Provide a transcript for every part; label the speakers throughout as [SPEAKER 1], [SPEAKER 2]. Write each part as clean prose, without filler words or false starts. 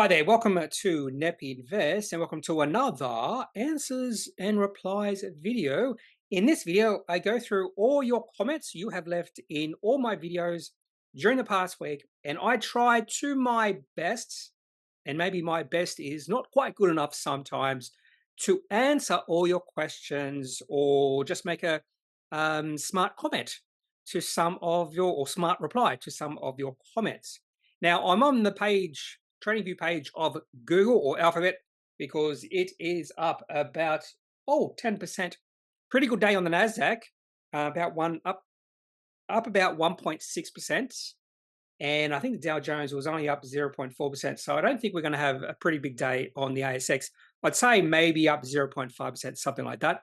[SPEAKER 1] Hi there, welcome to Kneppy Invest and welcome to another answers and replies video. In this video, I go through all your comments you have left in all my videos during the past week, and I try to my best, and maybe my best is not quite good enough sometimes, to answer all your questions or just make a smart comment to some of your, or smart reply to some of your comments. Now, I'm on the page, trading view page of Google or Alphabet, because it is up about 10%. Pretty good day on the Nasdaq, about about 1.6%, and I think the Dow Jones was only up 0.4%. So I don't think we're going to have a pretty big day on the ASX. I'd say maybe up 0.5%, something like that.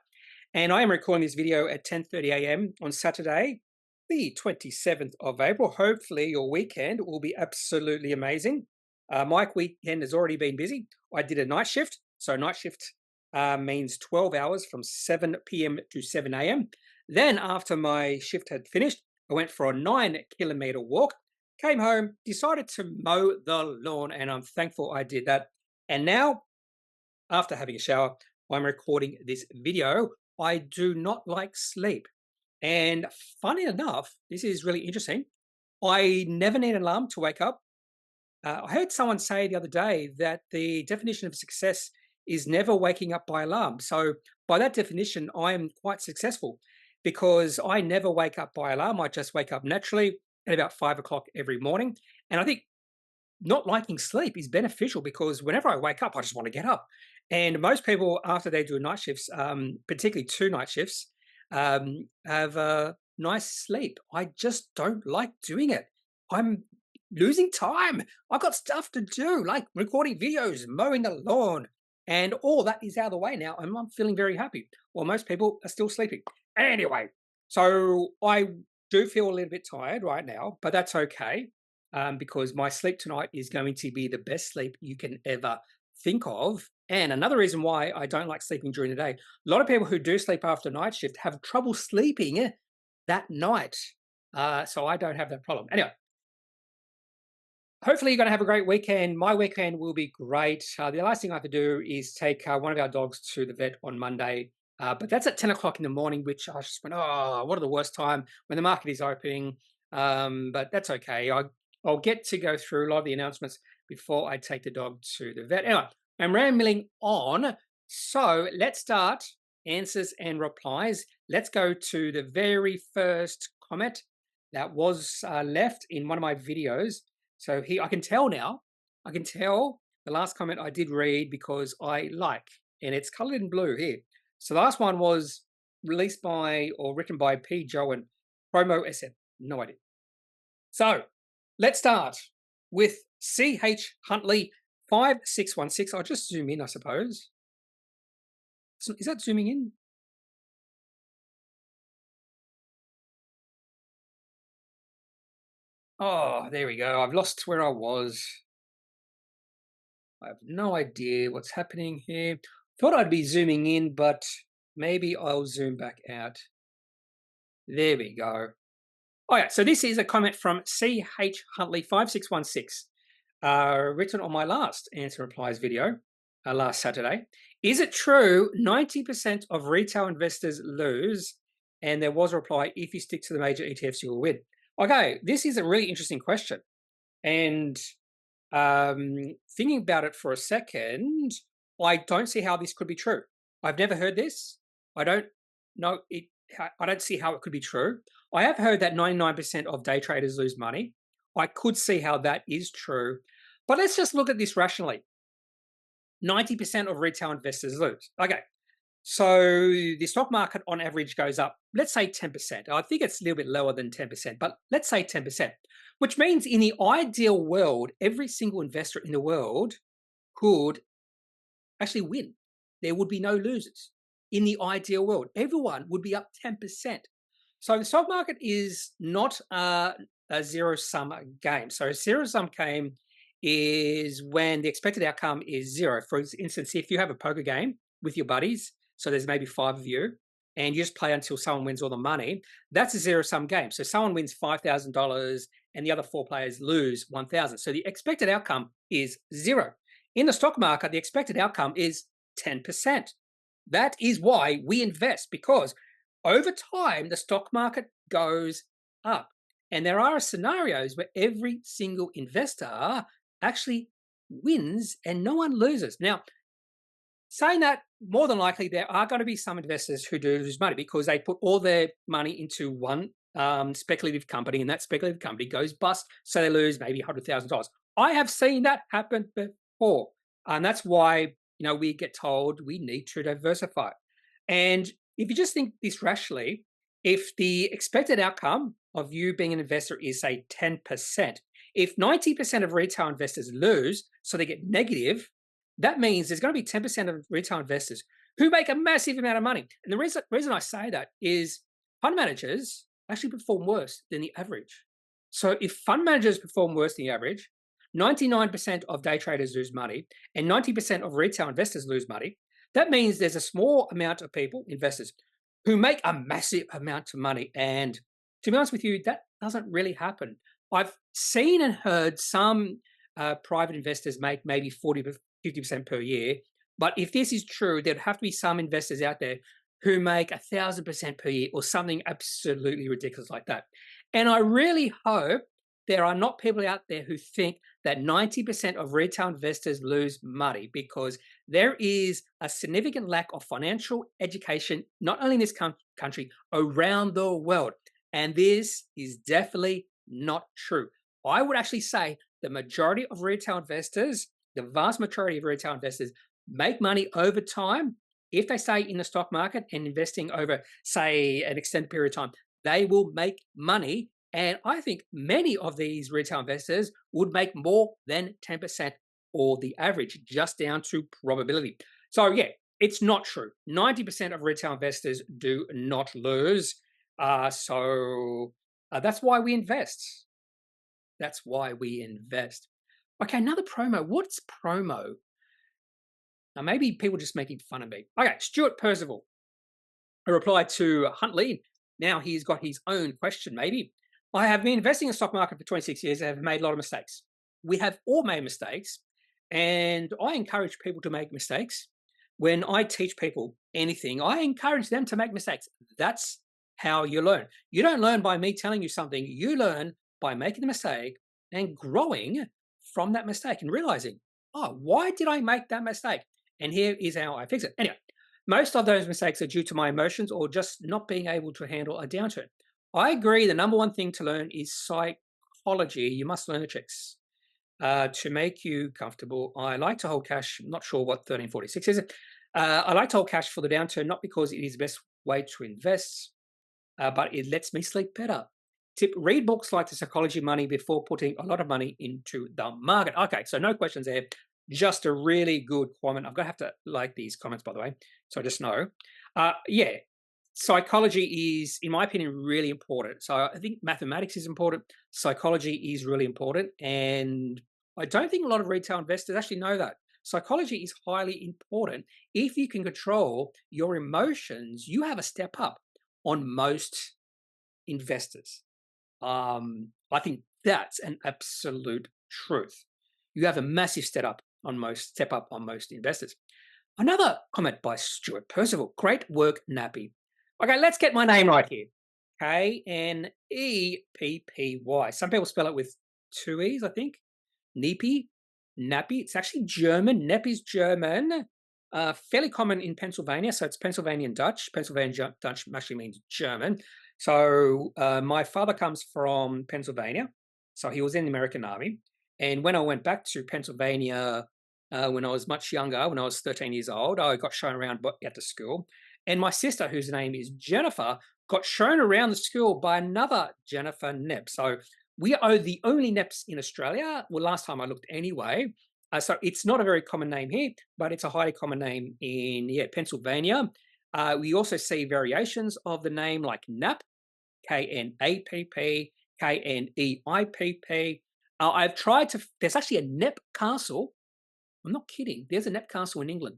[SPEAKER 1] And I am recording this video at 10:30 a.m. on Saturday, the 27th of April. Hopefully your weekend will be absolutely amazing. My weekend has already been busy. I did a night shift. So night shift means 12 hours from 7 p.m. to 7 a.m. Then after my shift had finished, I went for a 9-kilometer walk, came home, decided to mow the lawn, and I'm thankful I did that. And now, after having a shower, I'm recording this video. I do not like sleep. And funny enough, this is really interesting. I never need an alarm to wake up. I heard someone say the other day that the definition of success is never waking up by alarm. So by that definition, I am quite successful because I never wake up by alarm. I just wake up naturally at about 5 o'clock every morning. And I think not liking sleep is beneficial because whenever I wake up, I just want to get up. And most people, after they do night shifts, particularly 2 night shifts, have a nice sleep. I just don't like doing it. I'm losing time. I've got stuff to do, like recording videos, mowing the lawn, and all that is out of the way now, and I'm feeling very happy. Well, most people are still sleeping. Anyway, so I do feel a little bit tired right now, but that's okay, because my sleep tonight is going to be the best sleep you can ever think of. And another reason why I don't like sleeping during the day, a lot of people who do sleep after night shift have trouble sleeping that night. So I don't have that problem. Anyway, hopefully you're going to have a great weekend. My weekend will be great. The last thing I have to do is take one of our dogs to the vet on Monday. But that's at 10 o'clock in the morning, which I just went, oh, what are the worst time when the market is opening. But that's okay. I'll get to go through a lot of the announcements before I take the dog to the vet. Anyway, I'm rambling on. So let's start answers and replies. Let's go to the very first comment that was left in one of my videos. So here, I can tell now, I can tell the last comment I did read because I like, and it's colored in blue here. So the last one was released by or written by P. Joe and Promo SM. No idea. So let's start with CH Huntley 5616. I'll just zoom in, I suppose. Is that zooming in? Oh, there we go. I've lost where I was. I have no idea what's happening here. Thought I'd be zooming in, but maybe I'll zoom back out. There we go. All right, so this is a comment from CH Huntley 5616, written on my last answer replies video last Saturday. Is it true 90% of retail investors lose? And there was a reply, if you stick to the major ETFs, you will win. Okay, this is a really interesting question. And thinking about it for a second, I don't see how this could be true. I've never heard this. I don't know it. I don't see how it could be true. I have heard that 99% of day traders lose money. I could see how that is true. But let's just look at this rationally. 90% of retail investors lose. Okay. So the stock market on average goes up, let's say 10%. I think it's a little bit lower than 10%, but let's say 10%, which means in the ideal world, every single investor in the world could actually win. There would be no losers. In the ideal world, everyone would be up 10%. So the stock market is not a zero-sum game. So a zero-sum game is when the expected outcome is zero. For instance, if you have a poker game with your buddies, so there's maybe 5 of you, and you just play until someone wins all the money, that's a zero-sum game. So someone wins $5,000 and the other 4 players lose $1,000. So the expected outcome is 0. In the stock market, the expected outcome is 10%. That is why we invest, because over time, the stock market goes up. And there are scenarios where every single investor actually wins and no one loses. Now, saying that, more than likely, there are going to be some investors who do lose money because they put all their money into one speculative company, and that speculative company goes bust, so they lose maybe $100,000. I have seen that happen before, and that's why we get told we need to diversify. And if you just think this rationally, if the expected outcome of you being an investor is, say, 10%, if 90% of retail investors lose, so they get negative, that means there's going to be 10% of retail investors who make a massive amount of money. And the reason I say that is fund managers actually perform worse than the average. So if fund managers perform worse than the average, 99% of day traders lose money, and 90% of retail investors lose money, that means there's a small amount of people, investors, who make a massive amount of money. And to be honest with you, that doesn't really happen. I've seen and heard some private investors make maybe 40 to 50% per year. But if this is true, there'd have to be some investors out there who make 1,000% per year or something absolutely ridiculous like that. And I really hope there are not people out there who think that 90% of retail investors lose money, because there is a significant lack of financial education, not only in this country, around the world. And this is definitely not true. I would actually say the majority of retail investors, the vast majority of retail investors, make money over time. If they stay in the stock market and investing over, say, an extended period of time, they will make money. And I think many of these retail investors would make more than 10% or the average, just down to probability. So yeah, it's not true. 90% of retail investors do not lose. So that's why we invest. That's why we invest. Okay, another promo. What's promo? Now, maybe people just making fun of me. Okay, Stuart Percival, a reply to Huntley. Now he's got his own question, maybe. I have been investing in the stock market for 26 years and have made a lot of mistakes. We have all made mistakes, and I encourage people to make mistakes. When I teach people anything, I encourage them to make mistakes. That's how you learn. You don't learn by me telling you something. You learn by making the mistake and growing from that mistake and realizing, oh, why did I make that mistake? And here is how I fix it. Anyway, most of those mistakes are due to my emotions or just not being able to handle a downturn. I agree. The number one thing to learn is psychology. You must learn the tricks to make you comfortable. I like to hold cash. I'm not sure what 1346 is. I like to hold cash for the downturn, not because it is the best way to invest, but it lets me sleep better. Tip, read books like The Psychology of Money before putting a lot of money into the market. Okay, so no questions there. Just a really good comment. I'm going to have to like these comments, by the way, so just know. Yeah, psychology is, in my opinion, really important. So I think mathematics is important. Psychology is really important. And I don't think a lot of retail investors actually know that. Psychology is highly important. If you can control your emotions, you have a step up on most investors. I think that's an absolute truth. You have a massive step up on most investors. Another comment by Stuart Percival. Great work, Kneppy. Okay, let's get my name right here. Kneppy. Some people spell it with two E's, I think. Kneppy. It's actually German. Kneppy's German. Fairly common in Pennsylvania, so it's Pennsylvanian Dutch. Pennsylvanian Dutch actually means German. So my father comes from Pennsylvania, so he was in the American Army. And when I went back to Pennsylvania when I was much younger, when I was 13 years old, I got shown around at the school. And my sister, whose name is Jennifer, got shown around the school by another Jennifer Knepp. So we are the only Knepps in Australia. Well, last time I looked anyway. So it's not a very common name here, but it's a highly common name in Pennsylvania. We also see variations of the name like Knapp, Knapp, Knepp. I've tried to, there's actually a Knepp Castle. I'm not kidding. There's a Knepp Castle in England.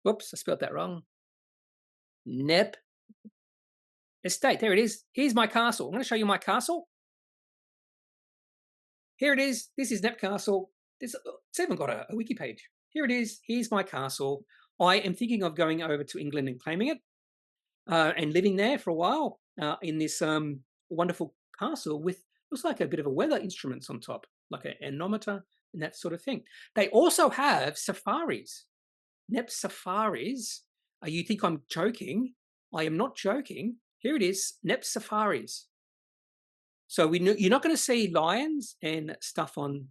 [SPEAKER 1] Whoops, I spelled that wrong. Knepp Estate. There it is. Here's my castle. I'm going to show you my castle. here it is. This is Knepp Castle. It's even got a wiki page. Here it is. Here's my castle. I am thinking of going over to England and claiming it and living there for a while in this wonderful castle with looks like a bit of a weather instruments on top, like an anemometer and that sort of thing. They also have safaris, Knepp safaris. You think I'm joking? I am not joking. Here it is, Knepp safaris. So you're not going to see lions and stuff on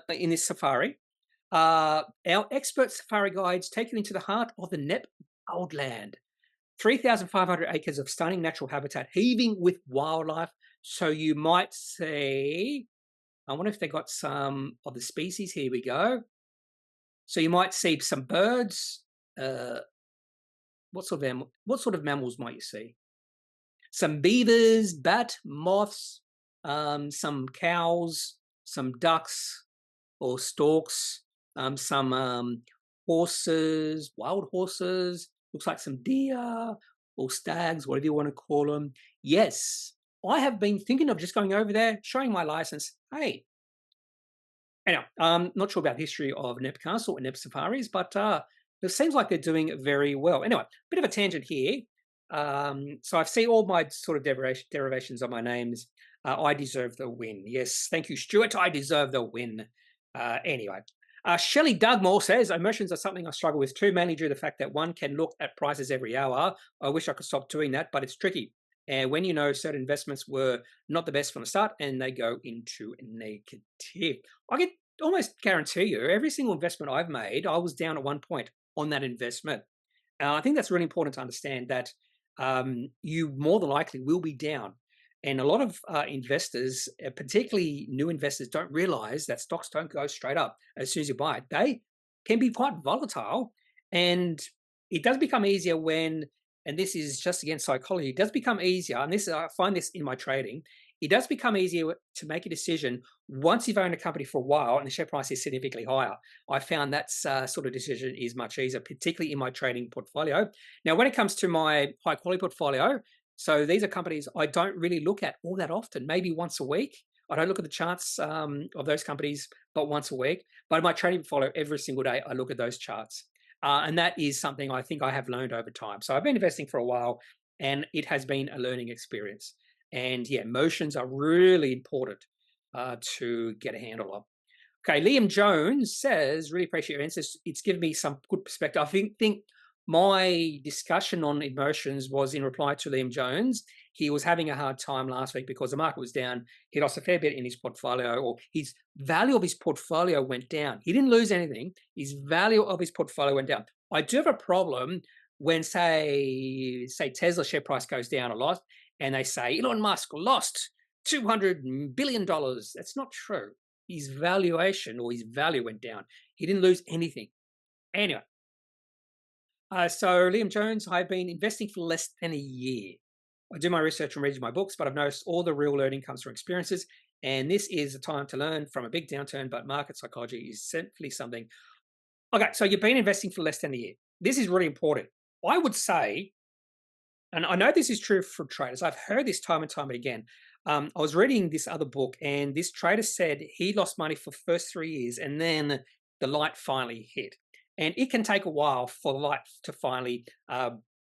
[SPEAKER 1] in this safari. Our expert safari guides take you into the heart of the Knepp Goldland. 3,500 acres of stunning natural habitat, heaving with wildlife. So you might see, I wonder if they got some of the species. Here we go. So you might see some birds. What sort of mammals might you see? Some beavers, bat, moths, some cows, some ducks or storks, some horses, wild horses. Looks like some deer or stags, whatever you want to call them. Yes, I have been thinking of just going over there, showing my license. Hey, anyway, not sure about the history of Knepp Castle and Knepp Safaris, but it seems like they're doing very well. Anyway, bit of a tangent here. So I've seen all my sort of derivations of my names. I deserve the win. Yes, thank you, Stuart. I deserve the win. Anyway. Shelley Dugmore says, emotions are something I struggle with too, mainly due to the fact that one can look at prices every hour. I wish I could stop doing that, but it's tricky. And when you know certain investments were not the best from the start and they go into negative. I can almost guarantee you, every single investment I've made, I was down at one point on that investment. I think that's really important to understand that you more than likely will be down. And a lot of investors, particularly new investors, don't realize that stocks don't go straight up as soon as you buy it. They can be quite volatile. And it does become easier when, and this is just again psychology, it does become easier, and I find this in my trading, it does become easier to make a decision once you've owned a company for a while and the share price is significantly higher. I found that sort of decision is much easier, particularly in my trading portfolio. Now, when it comes to my high quality portfolio, so these are companies I don't really look at all that often, maybe once a week. I don't look at the charts of those companies but once a week. But in my trading portfolio, every single day, I look at those charts. And that is something I think I have learned over time. So I've been investing for a while, and it has been a learning experience. And yeah, emotions are really important to get a handle of. Okay, Liam Jones says, really appreciate your answers. It's given me some good perspective. I think my discussion on emotions was in reply to Liam Jones. He was having a hard time last week because the market was down. He lost a fair bit in his portfolio, or his value of his portfolio went down. He didn't lose anything. His value of his portfolio went down. I do have a problem when, say Tesla share price goes down a lot, and they say Elon Musk lost $200 billion. That's not true. His valuation or his value went down. He didn't lose anything. Anyway. So Liam Jones, I've been investing for less than a year. I do my research and read my books, but I've noticed all the real learning comes from experiences. And this is a time to learn from a big downturn, but market psychology is simply something. Okay, so you've been investing for less than a year. This is really important. I would say, and I know this is true for traders, I've heard this time and time again. I was reading this other book, and this trader said he lost money for the first 3 years, and then the light finally hit. And it can take a while for the light to finally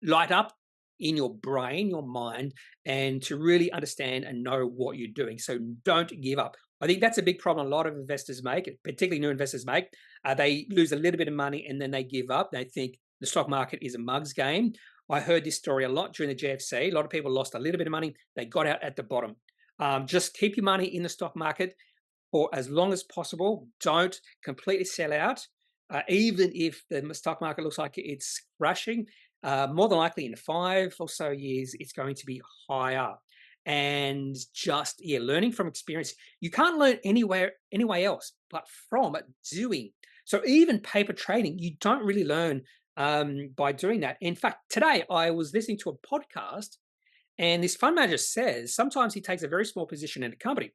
[SPEAKER 1] light up in your brain, your mind, and to really understand and know what you're doing. So don't give up. I think that's a big problem a lot of investors make, particularly new investors make. They lose a little bit of money and then they give up. They think the stock market is a mug's game. I heard this story a lot during the GFC. A lot of people lost a little bit of money. They got out at the bottom. Just keep your money in the stock market for as long as possible. Don't completely sell out. Even if the stock market looks like it's crashing, more than likely in 5 or so years, it's going to be higher. And just, learning from experience. You can't learn anywhere else but from doing. So even paper trading, you don't really learn by doing that. In fact, today I was listening to a podcast, and this fund manager says sometimes he takes a very small position in a company,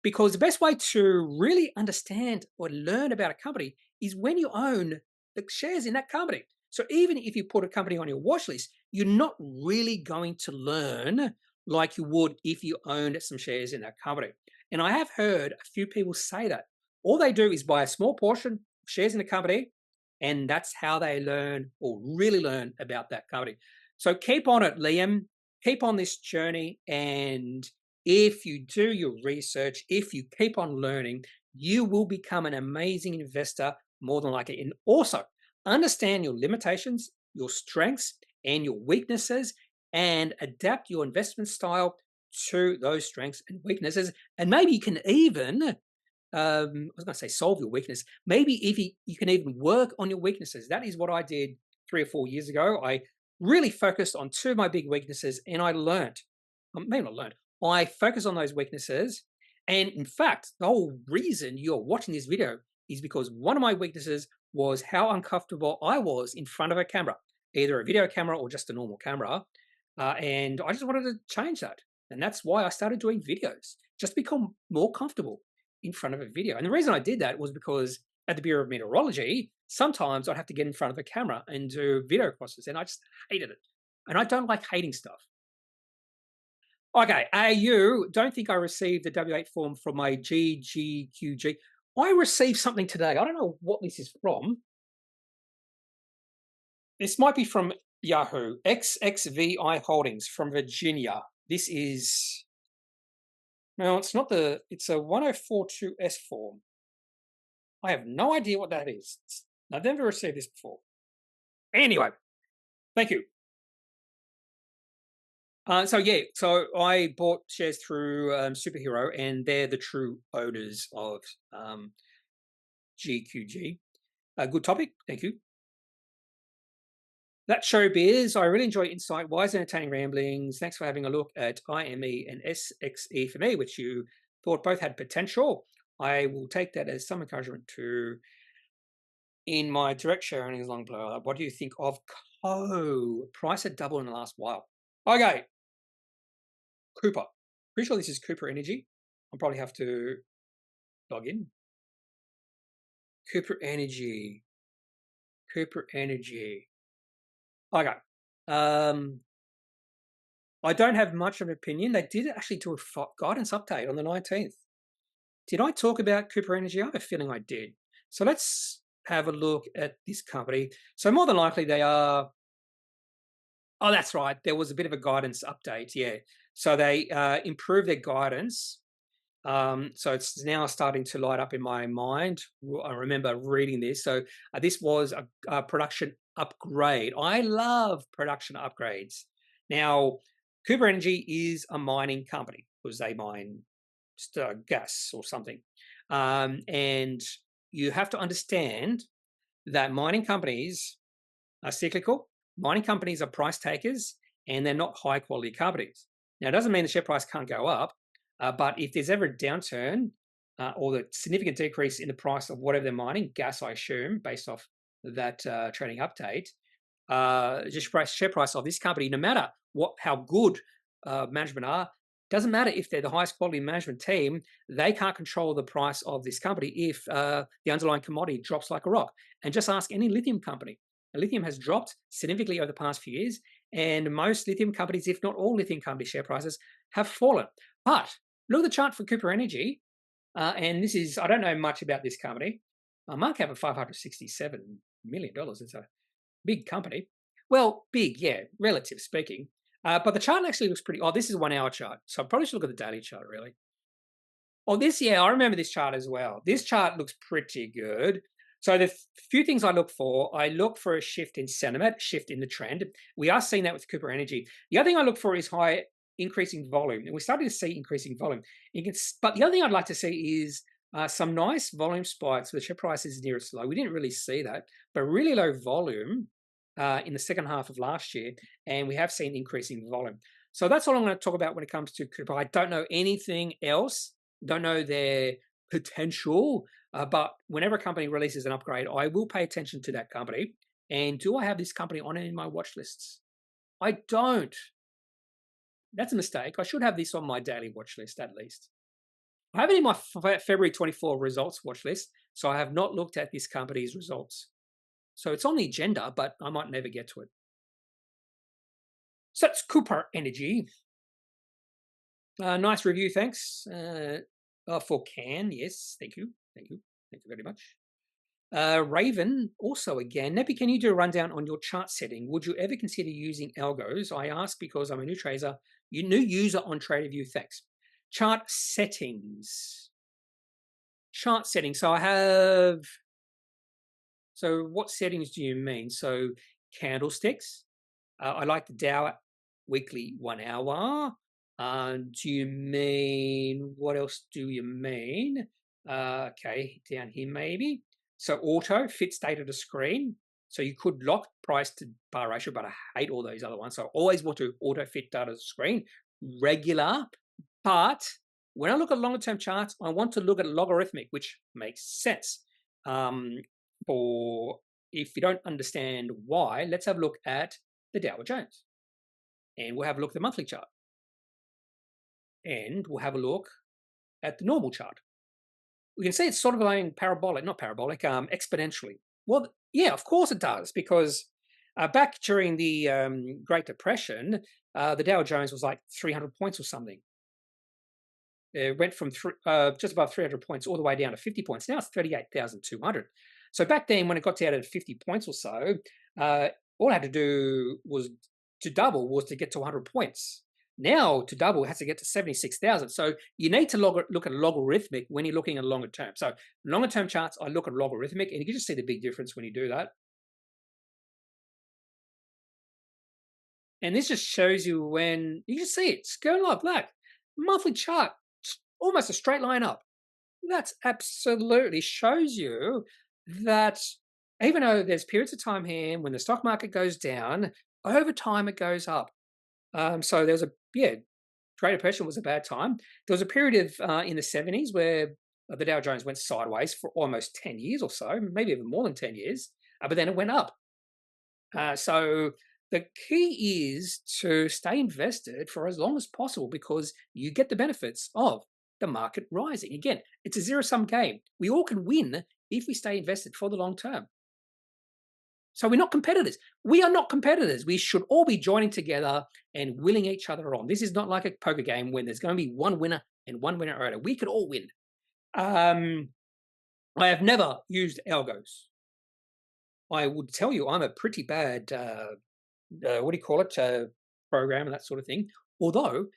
[SPEAKER 1] because the best way to really understand or learn about a company is when you own the shares in that company. So even if you put a company on your watch list, you're not really going to learn like you would if you owned some shares in that company. And I have heard a few people say that. All they do is buy a small portion of shares in a company, and that's how they learn or really learn about that company. So keep on it, Liam. Keep on this journey. And if you do your research, if you keep on learning, you will become an amazing investor more than likely. And also understand your limitations, your strengths, and your weaknesses, and adapt your investment style to those strengths and weaknesses. And maybe you can even I was going to say solve your weakness. Maybe if you can even work on your weaknesses. That is what I did 3 or 4 years ago. I really focused on 2 of my big weaknesses, and I learned. Maybe not learned. I focused on those weaknesses, and in fact, the whole reason you're watching this video is because one of my weaknesses was how uncomfortable I was in front of a camera, either a video camera or just a normal camera, and I just wanted to change that, and that's why I started doing videos, just become more comfortable in front of a video. And the reason I did that was because at the Bureau of Meteorology, sometimes I'd have to get in front of a camera and do video courses, and I just hated it. And I don't like hating stuff. Okay, AU, don't think I received the W8 form from my GGQG. I received something today. I don't know what this is from. This might be from Yahoo. XXVI Holdings from Virginia. This is... No, it's not the... It's a 1042S form. I have no idea what that is. I've never received this before. Anyway, thank you. So I bought shares through Superhero, and they're the true owners of GQG. Good topic, thank you. That's Showbiz. I really enjoy Insight, Wise Entertaining Ramblings. Thanks for having a look at IME and SXE for me, which you thought both had potential. I will take that as some encouragement to in my direct share earnings long below. What do you think of CO? Price had doubled in the last while. Okay. Cooper. Pretty sure this is Cooper Energy. I'll probably have to log in. Cooper Energy. Cooper Energy. Okay. I don't have much of an opinion. They did actually do a guidance update on the 19th. Did I talk about Cooper Energy? I have a feeling I did. So let's have a look at this company. So more than likely they are... Oh, that's right. There was a bit of a guidance update, yeah. So they improved their guidance. So it's now starting to light up in my mind. I remember reading this. So this was a production upgrade. I love production upgrades. Now, Cooper Energy is a mining company because they mine just gas or something. And you have to understand that mining companies are cyclical. Mining companies are price takers, and they're not high quality companies. Now, it doesn't mean the share price can't go up, but if there's ever a downturn or the significant decrease in the price of whatever they're mining, gas, I assume, based off that trading update, just share price of this company, no matter how good management are, doesn't matter if they're the highest quality management team, they can't control the price of this company if the underlying commodity drops like a rock. And just ask any lithium company. Lithium has dropped significantly over the past few years, and most lithium companies, if not all lithium company share prices, have fallen. But look at the chart for Cooper Energy, and this is, I don't know much about this company. Market cap of $567 million. It's a big company. Well, big, yeah, relative speaking. But the chart actually looks pretty... Oh, this is a 1 hour chart, so I probably should look at the daily chart, really. Oh, I remember this chart as well. This chart looks pretty good. So the few things I look for a shift in sentiment, shift in the trend. We are seeing that with Cooper Energy. The other thing I look for is high increasing volume, and we're starting to see increasing volume. But the other thing I'd like to see is some nice volume spikes where the share price is near its low. We didn't really see that, but really low volume in the second half of last year, and we have seen increasing volume. So that's all I'm going to talk about when it comes to Cooper. I don't know anything else, don't know their potential, but whenever a company releases an upgrade, I will pay attention to that company. And do I have this company on any of my watch lists? I don't. That's a mistake. I should have this on my daily watch list at least. I have it in my February 24 results watch list, so I have not looked at this company's results. So it's on the agenda, but I might never get to it. So that's Cooper Energy. Nice review, thanks. For Can, yes, thank you, thank you, thank you very much. Raven, also again, Kneppy, can you do a rundown on your chart setting? Would you ever consider using Algos? I ask because I'm a new user on TradingView. Thanks. Chart settings. Chart settings. So I have. So what settings do you mean? So candlesticks. I like the Dow weekly 1 hour. Do you mean, what else do you mean? Okay, down here maybe. So auto, fit state of the screen. So you could lock price to bar ratio, but I hate all those other ones. So I always want to auto fit data to the screen, regular. But when I look at longer term charts, I want to look at logarithmic, which makes sense. For if you don't understand why, let's have a look at the Dow Jones. And we'll have a look at the monthly chart. And we'll have a look at the normal chart. We can see it's sort of going parabolic, not parabolic, exponentially. Well, yeah, of course it does, because back during the Great Depression, the Dow Jones was like 300 points or something. It went from just above 300 points all the way down to 50 points. Now it's 38,200. So back then, when it got down to 50 points or so, all I had to do was to double was to get to 100 points. Now to double has to get to 76,000. So you need to look at logarithmic when you're looking at longer term. So longer term charts, I look at logarithmic, and you can just see the big difference when you do that. And this just shows you when you just see it. It's going like that. Monthly chart, almost a straight line up. That's absolutely shows you that even though there's periods of time here when the stock market goes down, over time it goes up. So there was Great Depression was a bad time. There was a period of in the 70s where the Dow Jones went sideways for almost 10 years or so, maybe even more than 10 years, but then it went up. So the key is to stay invested for as long as possible, because you get the benefits of the market rising. Again, it's a zero-sum game. We all can win if we stay invested for the long term. So we're not competitors. We are not competitors. We should all be joining together and willing each other on. This is not like a poker game when there's going to be one winner and one winner only. We could all win. I have never used Algos. I would tell you I'm a pretty bad, program and that sort of thing. Although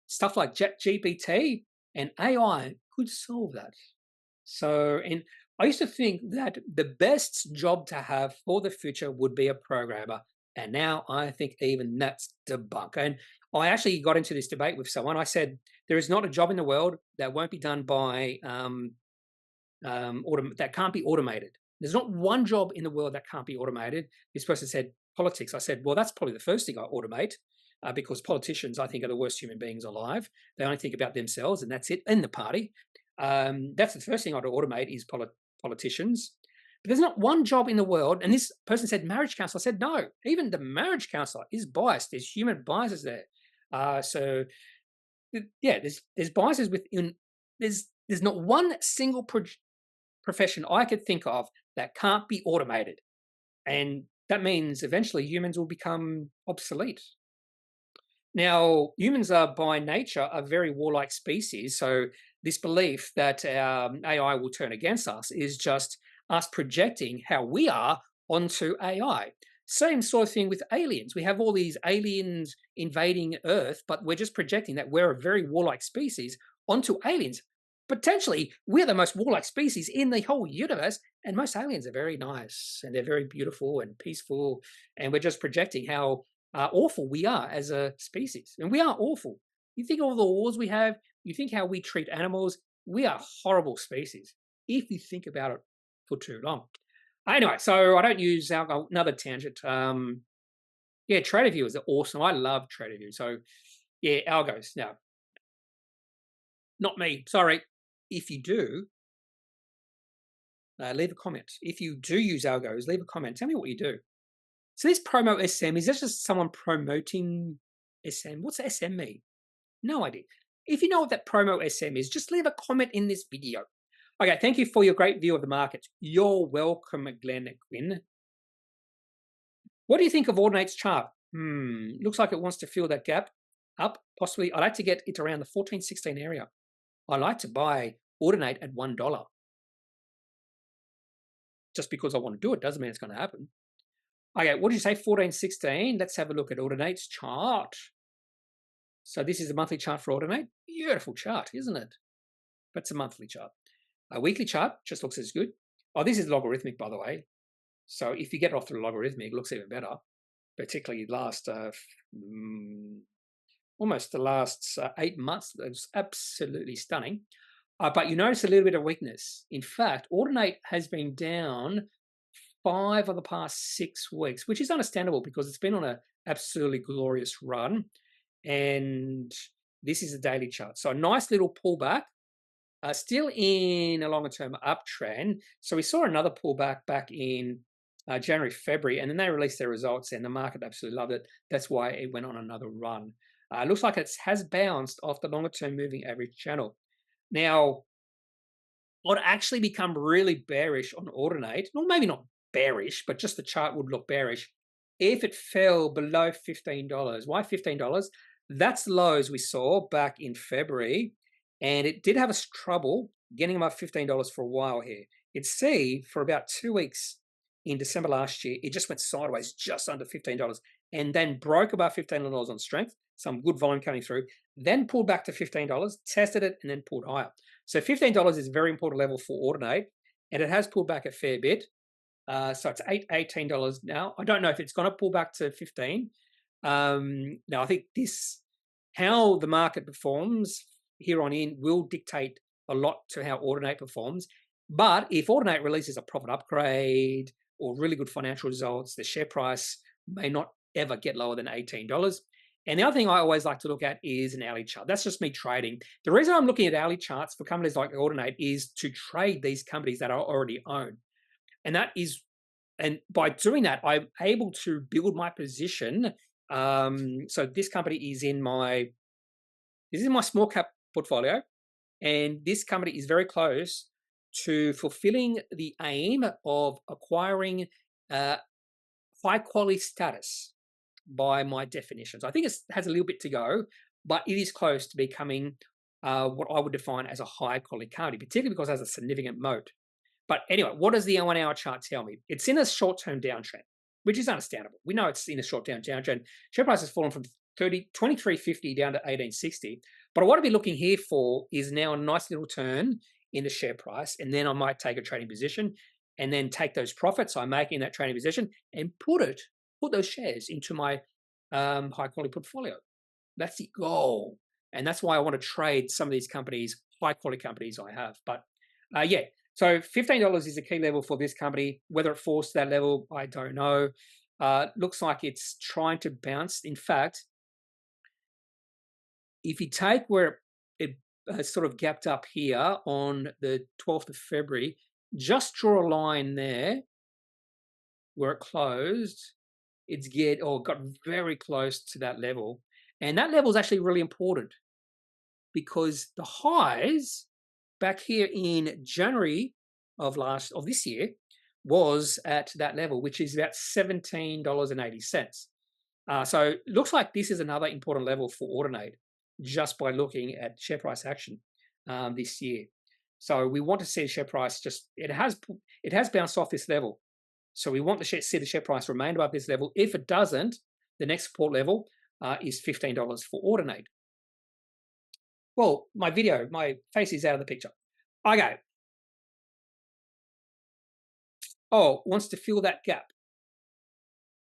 [SPEAKER 1] stuff like ChatGPT and AI could solve that. So, and I used to think that the best job to have for the future would be a programmer. And now I think even that's debunked. And I actually got into this debate with someone. I said, there is not a job in the world that won't be done by, that can't be automated. There's not one job in the world that can't be automated. This person said politics. I said, well, that's probably the first thing I automate. Because politicians, I think, are the worst human beings alive. They only think about themselves, and that's it, in the party. That's the first thing I'd automate is politicians. But there's not one job in the world, and this person said marriage counselor. I said, no, even the marriage counselor is biased. There's human biases there. There's biases within. There's not one single profession I could think of that can't be automated. And that means eventually humans will become obsolete. Now, humans are by nature a very warlike species. So this belief that AI will turn against us is just us projecting how we are onto AI. Same sort of thing with aliens. We have all these aliens invading Earth, but we're just projecting that we're a very warlike species onto aliens. Potentially, we're the most warlike species in the whole universe, and most aliens are very nice, and they're very beautiful and peaceful, and we're just projecting how awful we are as a species. And we are awful. You think of all the wars we have, you think how we treat animals, we are horrible species, if you think about it for too long. Anyway, so I don't use algo. Another tangent. TradingView is awesome. I love TradingView. So yeah, Algos. Now, not me. Sorry. If you do, leave a comment. If you do use Algos, leave a comment. Tell me what you do. So this promo SM, is that just someone promoting SM? What's SM mean? No idea. If you know what that promo SM is, just leave a comment in this video. Okay, thank you for your great view of the market. You're welcome, Glenn Quinn. What do you think of Audinate's chart? Looks like it wants to fill that gap up, possibly. I'd like to get it around the 14-16 area. I like to buy Audinate at $1. Just because I want to do it doesn't mean it's going to happen. Okay, what did you say? 14.16. Let's have a look at Audinate's chart. So this is a monthly chart for Audinate. Beautiful chart, isn't it? That's a monthly chart. A weekly chart just looks as good. Oh, this is logarithmic, by the way. So if you get it off the logarithmic, it looks even better. Particularly last, almost the last 8 months. It's absolutely stunning. But you notice a little bit of weakness. In fact, Audinate has been down 5 of the past 6 weeks, which is understandable because it's been on an absolutely glorious run. And this is a daily chart. So a nice little pullback, still in a longer term uptrend. So we saw another pullback back in January, February, and then they released their results and the market absolutely loved it. That's why it went on another run. Looks like it has bounced off the longer term moving average channel. Now, I'd actually become really bearish on Audinate, well, maybe not bearish, but just the chart would look bearish if it fell below $15. Why $15? That's the lows we saw back in February, and it did have us trouble getting above $15 for a while here. You'd see for about 2 weeks in December last year, it just went sideways just under $15 and then broke above $15 on strength, some good volume coming through, then pulled back to $15, tested it, and then pulled higher. So $15 is a very important level for Audinate, and it has pulled back a fair bit. So it's $18 now. I don't know if it's going to pull back to 15. Now, I think how the market performs here on in will dictate a lot to how Audinate performs. But if Audinate releases a profit upgrade or really good financial results, the share price may not ever get lower than $18. And the other thing I always like to look at is an hourly chart. That's just me trading. The reason I'm looking at hourly charts for companies like Audinate is to trade these companies that I already own. And by doing that, I'm able to build my position. So this company is in my small cap portfolio, and this company is very close to fulfilling the aim of acquiring high quality status by my definitions. I think it has a little bit to go, but it is close to becoming what I would define as a high quality company, particularly because it has a significant moat. But anyway, what does the 1 hour chart tell me? It's in a short-term downtrend, which is understandable. We know it's in a short-term downtrend. Share price has fallen from 23.50 down to 18.60. But I want to be looking here for is now a nice little turn in the share price, and then I might take a trading position and then take those profits I make in that trading position and put those shares into my high-quality portfolio. That's the goal. And that's why I want to trade some of these companies, high-quality companies I have. But yeah. So $15 is a key level for this company. Whether it falls to that level, I don't know. Looks like it's trying to bounce. In fact, if you take where it sort of gapped up here on the 12th of February, just draw a line there where it closed. It's got very close to that level. And that level is actually really important because the highs back here in January of this year was at that level, which is about $17.80. So it looks like this is another important level for Audinate just by looking at share price action this year. So we want to see the share price it has bounced off this level. So we want to see the share price remain above this level. If it doesn't, the next support level is $15 for Audinate. Well, my face is out of the picture. Okay. Oh, wants to fill that gap.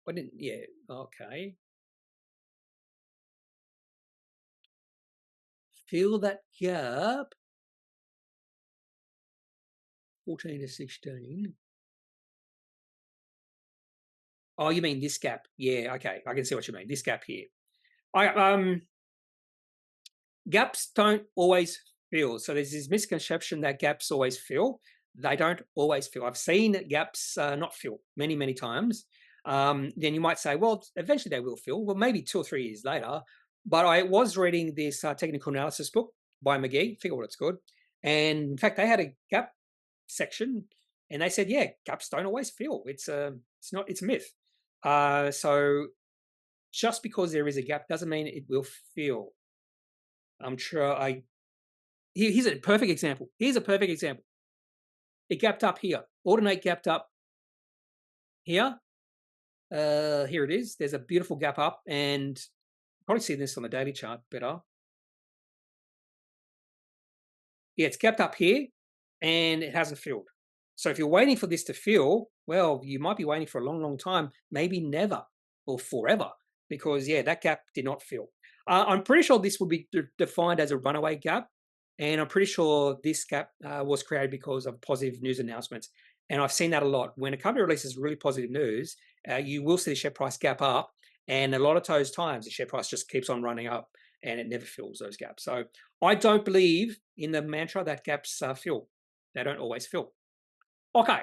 [SPEAKER 1] Okay. Fill that gap. 14 to 16. Oh, you mean this gap? Yeah, okay. I can see what you mean. This gap here. Gaps don't always fill. So there's this misconception that gaps always fill. They don't always fill. I've seen gaps not fill many, many times. Then you might say, well, eventually they will fill. Well, maybe 2 or 3 years later. But I was reading this technical analysis book by MYG, figure what it's called. And in fact, they had a gap section, and they said, yeah, gaps don't always fill. It's a myth. So just because there is a gap doesn't mean it will fill. I'm sure Here's a perfect example. Here's a perfect example. It gapped up here. Audinate gapped up here. Here it is. There's a beautiful gap up, and probably see this on the daily chart better. Yeah, it's gapped up here, and it hasn't filled. So if you're waiting for this to fill, well, you might be waiting for a long, long time, maybe never or forever, because yeah, that gap did not fill. I'm pretty sure this will be defined as a runaway gap, and I'm pretty sure this gap was created because of positive news announcements. And I've seen that a lot. When a company releases really positive news, you will see the share price gap up, and a lot of those times the share price just keeps on running up, and it never fills those gaps. So I don't believe in the mantra that gaps fill. They don't always fill. Okay.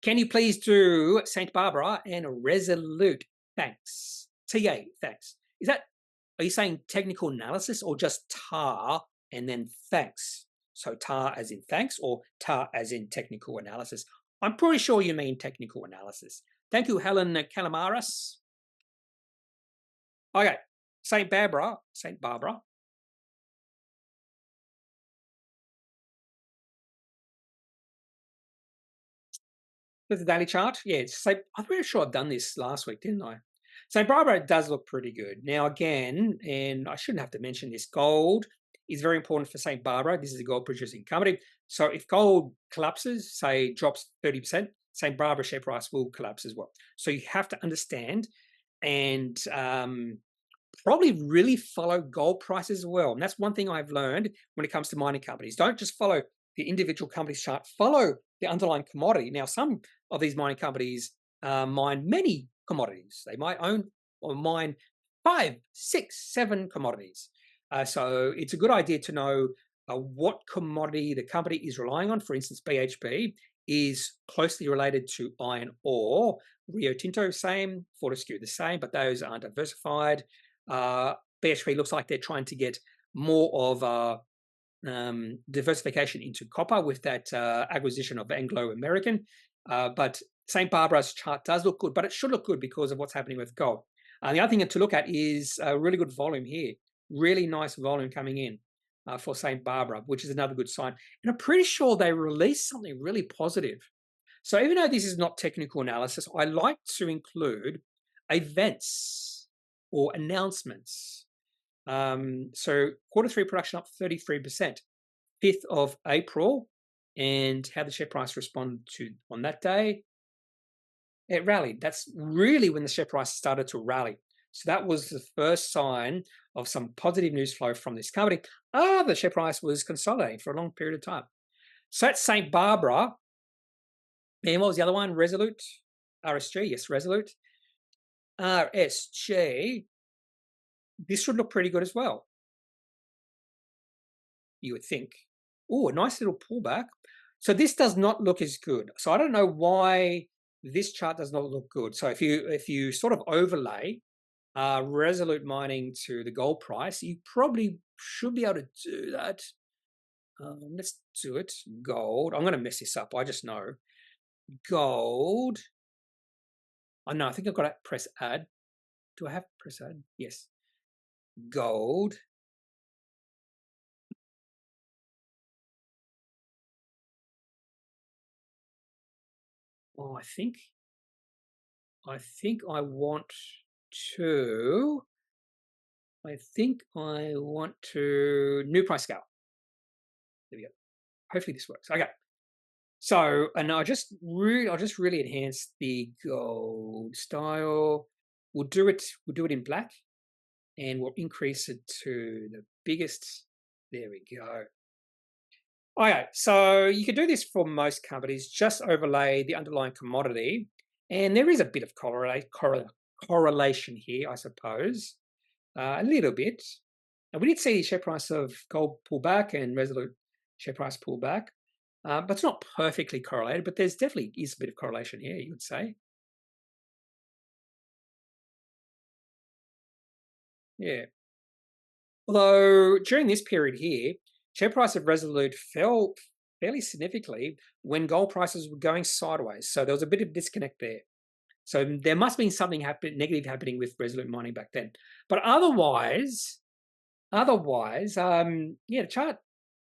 [SPEAKER 1] Can you please do St. Barbara and Resolute? Thanks. TA, thanks. Are you saying technical analysis or just TAR and then thanks? So TAR as in thanks or TAR as in technical analysis? I'm pretty sure you mean technical analysis. Thank you, Helen Calamaris. Okay, St. Barbara. There's the daily chart. Yeah, I'm pretty sure I've done this last week, didn't I? St. Barbara does look pretty good. Now, again, and I shouldn't have to mention this, gold is very important for St. Barbara. This is a gold producing company. So if gold collapses, say drops 30%, St. Barbara share price will collapse as well. So you have to understand and probably really follow gold prices as well. And that's one thing I've learned when it comes to mining companies. Don't just follow the individual company's chart, follow the underlying commodity. Now, some of these mining companies mine many commodities. They might own or mine 5, 6, 7 commodities. So it's a good idea to know what commodity the company is relying on. For instance, BHP is closely related to iron ore. Rio Tinto, same. Fortescue, the same, but those aren't diversified. BHP looks like they're trying to get more of diversification into copper with that acquisition of Anglo American. But St. Barbara's chart does look good, but it should look good because of what's happening with gold. The other thing to look at is a really good volume here. Really nice volume coming in for St. Barbara, which is another good sign. And I'm pretty sure they released something really positive. So even though this is not technical analysis, I like to include events or announcements. So Q3 production up 33%, 5th of April, and how the share price responded to on that day. It rallied. That's really when the share price started to rally. So that was the first sign of some positive news flow from this company. The share price was consolidating for a long period of time. So that's St. Barbara. And what was the other one? Resolute? RSG, yes, Resolute. RSG. This should look pretty good as well, you would think. Oh, a nice little pullback. So this does not look as good. So I don't know why this chart does not look good. So if you sort of overlay Resolute Mining to the gold price, you probably should be able to do that. Let's do it. Gold. I'm going to mess this up. I just know. Gold. Oh, no, I think I've got to press add. Do I have to press add? Yes. Gold. Oh, I think I want to new price scale. There we go. Hopefully this works. Okay. So, and I'll just really enhance the gold style. We'll do it in black, and we'll increase it to the biggest. There we go. Okay, so you can do this for most companies. Just overlay the underlying commodity, and there is a bit of correlation here, I suppose, a little bit. And we did see the share price of gold pull back and Resolute share price pull back, but it's not perfectly correlated. But there's definitely is a bit of correlation here, you would say. Yeah. Although during this period here, share price of Resolute fell fairly significantly when gold prices were going sideways. So there was a bit of disconnect there. So there must have been something negative happening with Resolute Mining back then. But otherwise, Otherwise, yeah, the chart,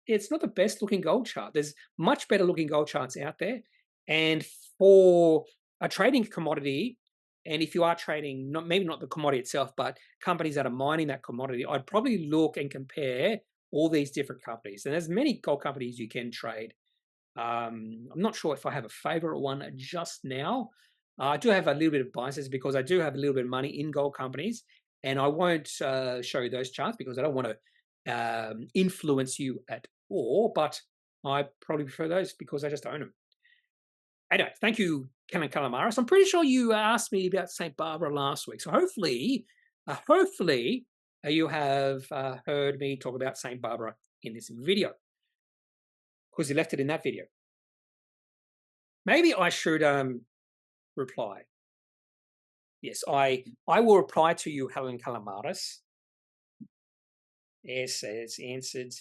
[SPEAKER 1] it's not the best looking gold chart. There's much better looking gold charts out there. And for a trading commodity, and if you are trading, maybe not the commodity itself, but companies that are mining that commodity, I'd probably look and compare all these different companies. And there's many gold companies you can trade. I'm not sure if I have a favorite one just now. I do have a little bit of biases because I do have a little bit of money in gold companies, and I won't show you those charts because I don't want to influence you at all. But I probably prefer those because I just own them. Anyway, thank you, Kevin Calamaris. I'm pretty sure you asked me about St. Barbara last week, so hopefully you have heard me talk about St. Barbara in this video because you left it in that video. Maybe I should reply. Yes, I will reply to you, Helen Calamaris. Yes, it's answered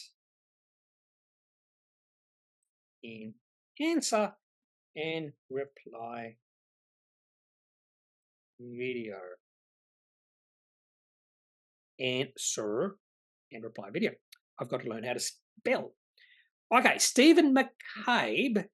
[SPEAKER 1] in answer and reply video. Answer and reply video. I've got to learn how to spell. Okay, Stephen McCabe.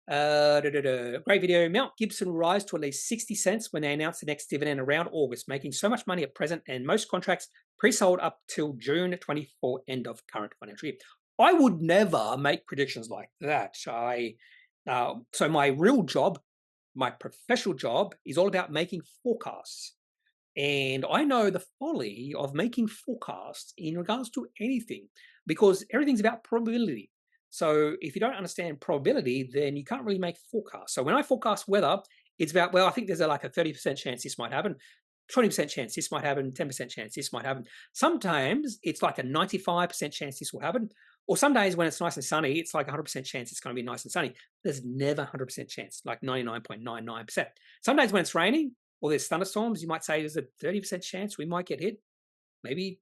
[SPEAKER 1] Great video. Mount Gibson will rise to at least 60 cents when they announce the next dividend around August, making so much money at present, and most contracts pre-sold up till June 24, end of current financial year. I would never make predictions like that. So my real job, my professional job, is all about making forecasts. And I know the folly of making forecasts in regards to anything because everything's about probability. So if you don't understand probability, then you can't really make forecasts. So when I forecast weather, it's about, well, I think there's like a 30% chance this might happen, 20% chance this might happen, 10% chance this might happen. Sometimes it's like a 95% chance this will happen. Or some days when it's nice and sunny, it's like 100% chance it's going to be nice and sunny. There's never 100% chance, like 99.99%. Some days when it's raining or there's thunderstorms, you might say there's a 30% chance we might get hit. Maybe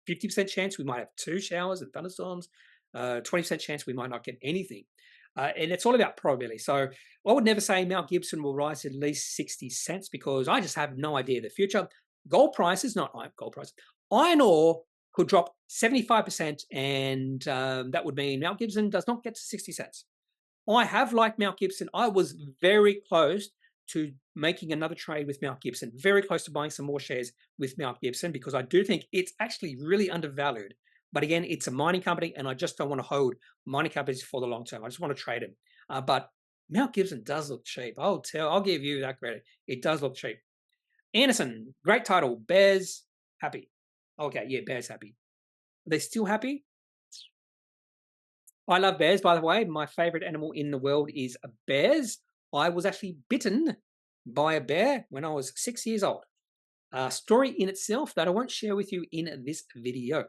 [SPEAKER 1] 50% chance we might have 2 showers and thunderstorms. 20% chance we might not get anything. And it's all about probability. So I would never say Mount Gibson will rise at least 60 cents because I just have no idea the future. Gold prices, not gold prices, iron ore could drop 75%, and that would mean Mount Gibson does not get to 60 cents. I have liked Mount Gibson. I was very close to making another trade with Mount Gibson, very close to buying some more shares with Mount Gibson because I do think it's actually really undervalued. But again, it's a mining company, and I just don't want to hold mining companies for the long term. I just want to trade them. But Mount Gibson does look cheap. I'll give you that credit. It does look cheap. Anderson, great title. Bears happy. Okay, yeah, Bears happy. Are they still happy? I love bears, by the way. My favorite animal in the world is bears. I was actually bitten by a bear when I was 6 years old. A story in itself that I won't share with you in this video.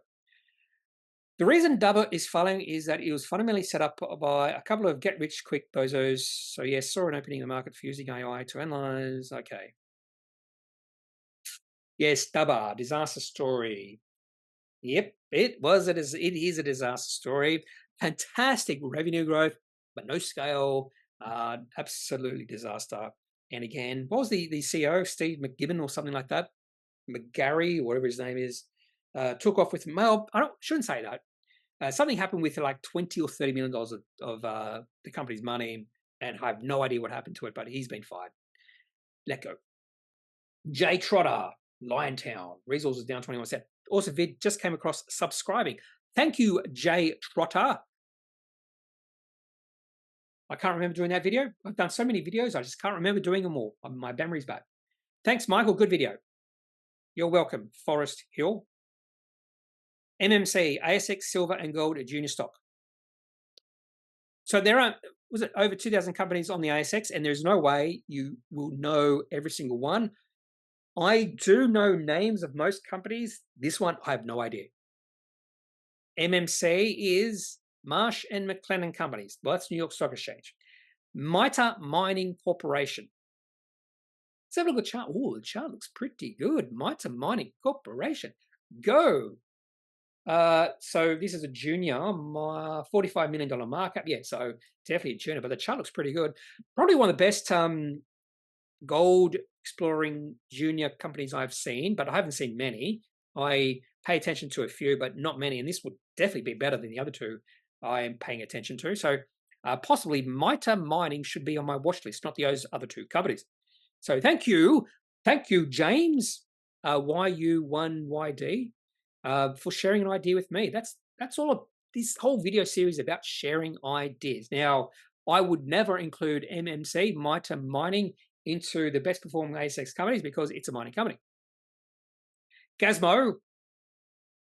[SPEAKER 1] The reason Dubber is falling is that it was fundamentally set up by a couple of get-rich-quick bozos. So yes, saw an opening in the market for using AI to analyze. Okay. Yes, Dubber, disaster story. Yep, it is a disaster story. Fantastic revenue growth, but no scale. Absolutely disaster. And again, what was the CEO, Steve McGibbon or something like that? McGarry, or whatever his name is, took off with, well, shouldn't say that. Something happened with like $20 or $30 million of the company's money, and I have no idea what happened to it, but he's been fired. Let go. Jay Trotter, Liontown, resources down 21%. Also, Vid just came across subscribing. Thank you, Jay Trotter. I can't remember doing that video. I've done so many videos, I just can't remember doing them all. My memory's bad. Thanks, Michael. Good video. You're welcome. Forest Hill. MMC, ASX Silver and Gold Junior Stock. So there are, was it over 2,000 companies on the ASX, and there's no way you will know every single one. I do know names of most companies. This one, I have no idea. MMC is Marsh and McLennan Companies. Well, that's New York Stock Exchange. Mitre Mining Corporation. Let's have a look at the chart. Oh, the chart looks pretty good. Mitre Mining Corporation. Go. So this is a junior, $45 million markup. Yeah, so definitely a junior, but the chart looks pretty good. Probably one of the best gold exploring junior companies I've seen, but I haven't seen many. I pay attention to a few, but not many. And this would definitely be better than the other two I am paying attention to. So possibly Mitre Mining should be on my watch list, not those other two companies. So thank you, James YU1YD, for sharing an idea with me. That's all of this whole video series about sharing ideas. Now, I would never include MMC, Mitre Mining, into the best performing ASX companies because it's a mining company. Gazmo,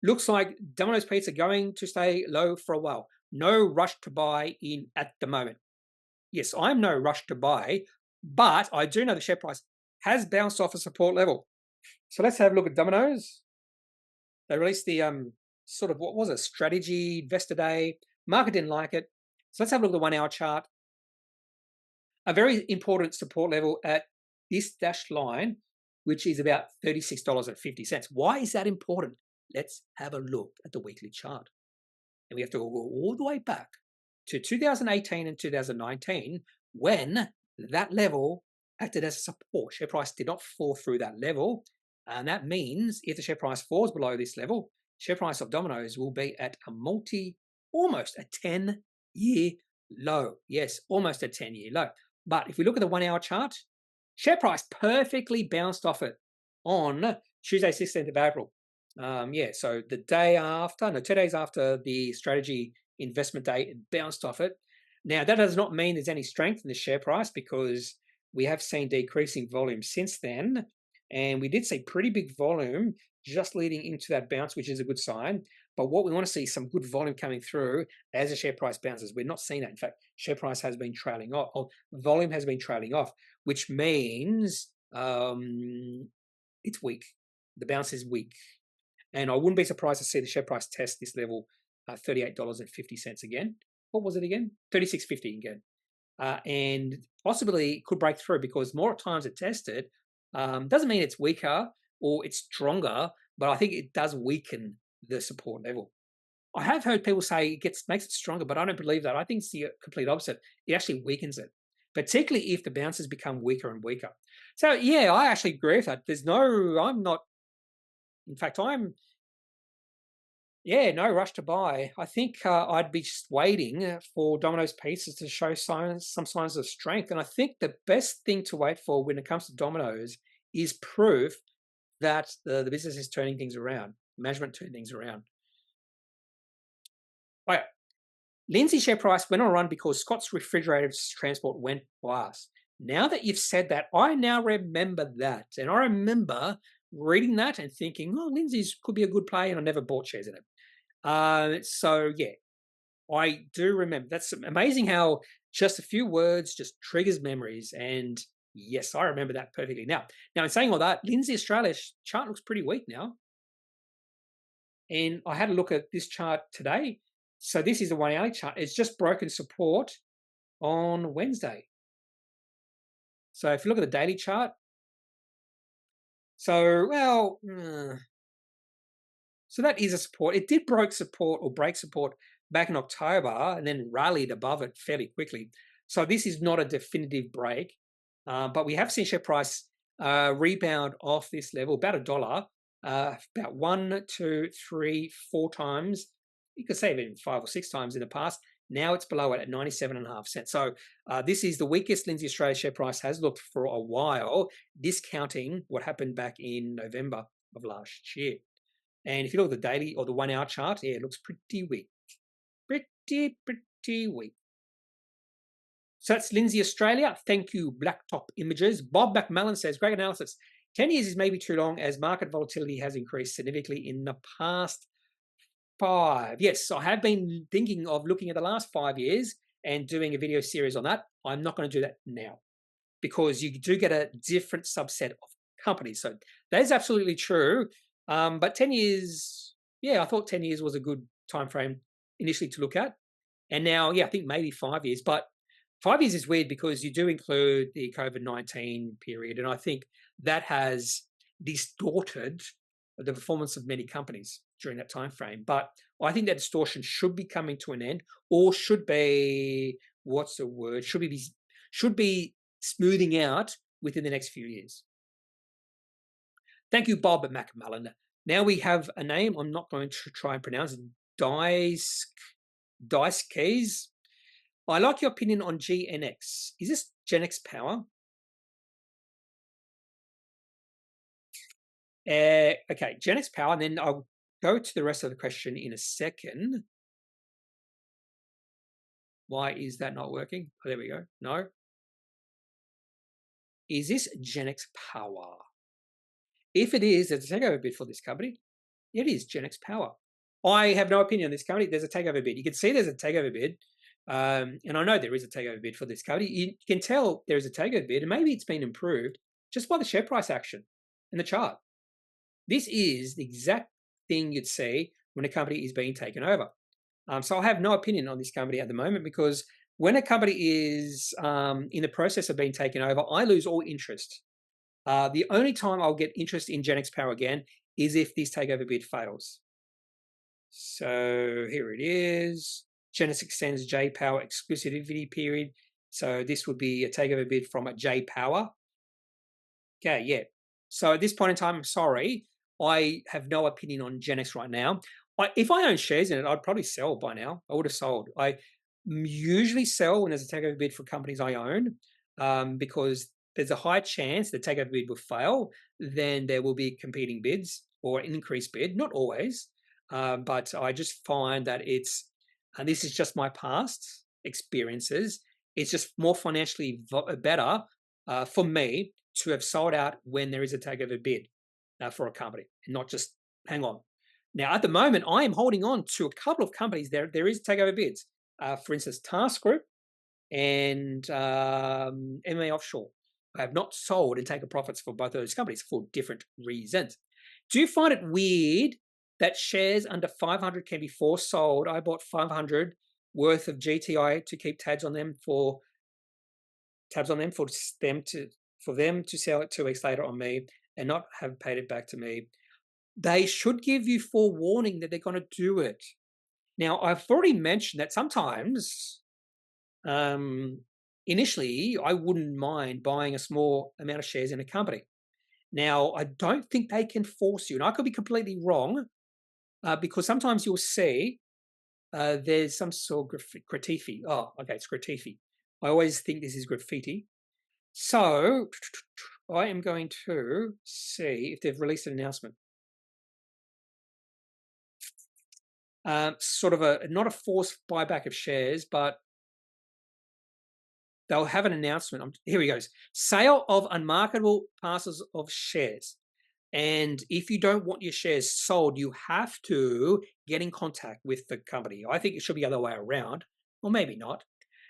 [SPEAKER 1] looks like Domino's Pizza going to stay low for a while. No rush to buy in at the moment. Yes, I'm no rush to buy, but I do know the share price has bounced off a support level. So let's have a look at Dominos. They released the sort of, what was it, strategy investor day. Market didn't like it. So let's have a look at the 1 hour chart. A very important support level at this dashed line, which is about $36.50. Why is that important? Let's have a look at the weekly chart. And we have to go all the way back to 2018 and 2019 when that level acted as a support. Share price did not fall through that level. And that means if the share price falls below this level, share price of Domino's will be at a almost a 10-year low. Yes, almost a 10-year low. But if we look at the 1 hour chart, share price perfectly bounced off it on Tuesday, 16th of April. So the day after, 2 days after the strategy investment day, it bounced off it. Now, that does not mean there's any strength in the share price because we have seen decreasing volume since then. And we did see pretty big volume just leading into that bounce, which is a good sign. But what we want to see some good volume coming through as the share price bounces. We're not seeing that. In fact, share price has been trailing off, or volume has been trailing off, which means it's weak. The bounce is weak. And I wouldn't be surprised to see the share price test this level, $38.50 again. What was it again? $36.50 again. And possibly it could break through because more times it tested doesn't mean it's weaker or it's stronger, but I think it does weaken the support level. I have heard people say it makes it stronger, but I don't believe that. I think it's the complete opposite. It actually weakens it, particularly if the bounces become weaker and weaker. So yeah, I actually agree with that. No rush to buy. I think I'd be just waiting for Domino's Pizzas to show some signs of strength. And I think the best thing to wait for when it comes to Domino's is proof that the business is turning things around, management turning things around. Right. Lindsay share price went on a run because Scott's refrigerated transport went fast. Now that you've said that, I now remember that. And I remember reading that and thinking, oh, Lindsay's could be a good play, and I never bought shares in it. So yeah, I do remember. That's amazing how just a few words just triggers memories. And yes, I remember that perfectly. Now in saying all that, Lindsay Australia's chart looks pretty weak now. And I had a look at this chart today. So this is the 1 hour chart. It's just broken support on Wednesday. So if you look at the daily chart, so that is a support. It did break support back in October and then rallied above it fairly quickly. So this is not a definitive break, but we have seen share price rebound off this level, about $1, about 1, 2, 3, 4 times. You could say even 5 or 6 times in the past. Now it's below it at 97.5 cents. So this is the weakest Lindsay Australia share price has looked for a while, discounting what happened back in November of last year. And if you look at the daily or the 1 hour chart, yeah, it looks pretty weak. Pretty weak. So that's Lindsay Australia. Thank you, Blacktop Images. Bob McMullen says, great analysis. 10 years is maybe too long as market volatility has increased significantly in the past 5. Yes, I have been thinking of looking at the last 5 years and doing a video series on that. I'm not going to do that now because you do get a different subset of companies. So that is absolutely true. But 10 years, yeah, I thought 10 years was a good time frame initially to look at. And now, yeah, I think maybe 5 years. But 5 years is weird because you do include the COVID-19 period. And I think that has distorted the performance of many companies during that time frame. But I think that distortion should be coming to an end, or should be, should be smoothing out within the next few years. Thank you, Bob McMullen. Now we have a name. I'm not going to try and pronounce it. Dice Keys. I like your opinion on GNX. Is this Genex Power? Okay, Genex Power, and then I'll go to the rest of the question in a second. Why is that not working? Oh, there we go. No. Is this Genex Power? If it is, there's a takeover bid for this company. It is Genex Power. I have no opinion on this company. There's a takeover bid. You can see there's a takeover bid. And I know there is a takeover bid for this company. You can tell there is a takeover bid, and maybe it's been improved just by the share price action in the chart. This is the exact thing you'd see when a company is being taken over. So I have no opinion on this company at the moment, because when a company is in the process of being taken over, I lose all interest. The only time I'll get interest in Genex Power again is if this takeover bid fails. So here it is. Genex extends J Power exclusivity period. So this would be a takeover bid from a J Power. Okay, yeah. So at this point in time, I'm sorry, I have no opinion on Genex right now. If I own shares in it, I'd probably sell by now. I would have sold. I usually sell when there's a takeover bid for companies I own, because there's a high chance the takeover bid will fail. Then there will be competing bids or an increased bid. Not always, but I just find that it's, and this is just my past experiences, it's just more financially better for me to have sold out when there is a takeover bid for a company, and not just hang on. Now, at the moment, I am holding on to a couple of companies. There is takeover bids. For instance, Task Group and MA Offshore. I have not sold and taken profits for both of those companies for different reasons. Do you find it weird that shares under 500 can be forced sold? I bought 500 worth of GTI to keep tabs on them for them to sell it 2 weeks later on me and not have paid it back to me. They should give you forewarning that they're going to do it. Now, I've already mentioned that sometimes, initially, I wouldn't mind buying a small amount of shares in a company. Now, I don't think they can force you, and I could be completely wrong, because sometimes you'll see there's some sort of Gratifi. Oh, okay, it's Gratifi. I always think this is graffiti. So I am going to see if they've released an announcement. Sort of not a forced buyback of shares, but they'll have an announcement. Here he goes. Sale of unmarketable parcels of shares. And if you don't want your shares sold, you have to get in contact with the company. I think it should be the other way around, or maybe not.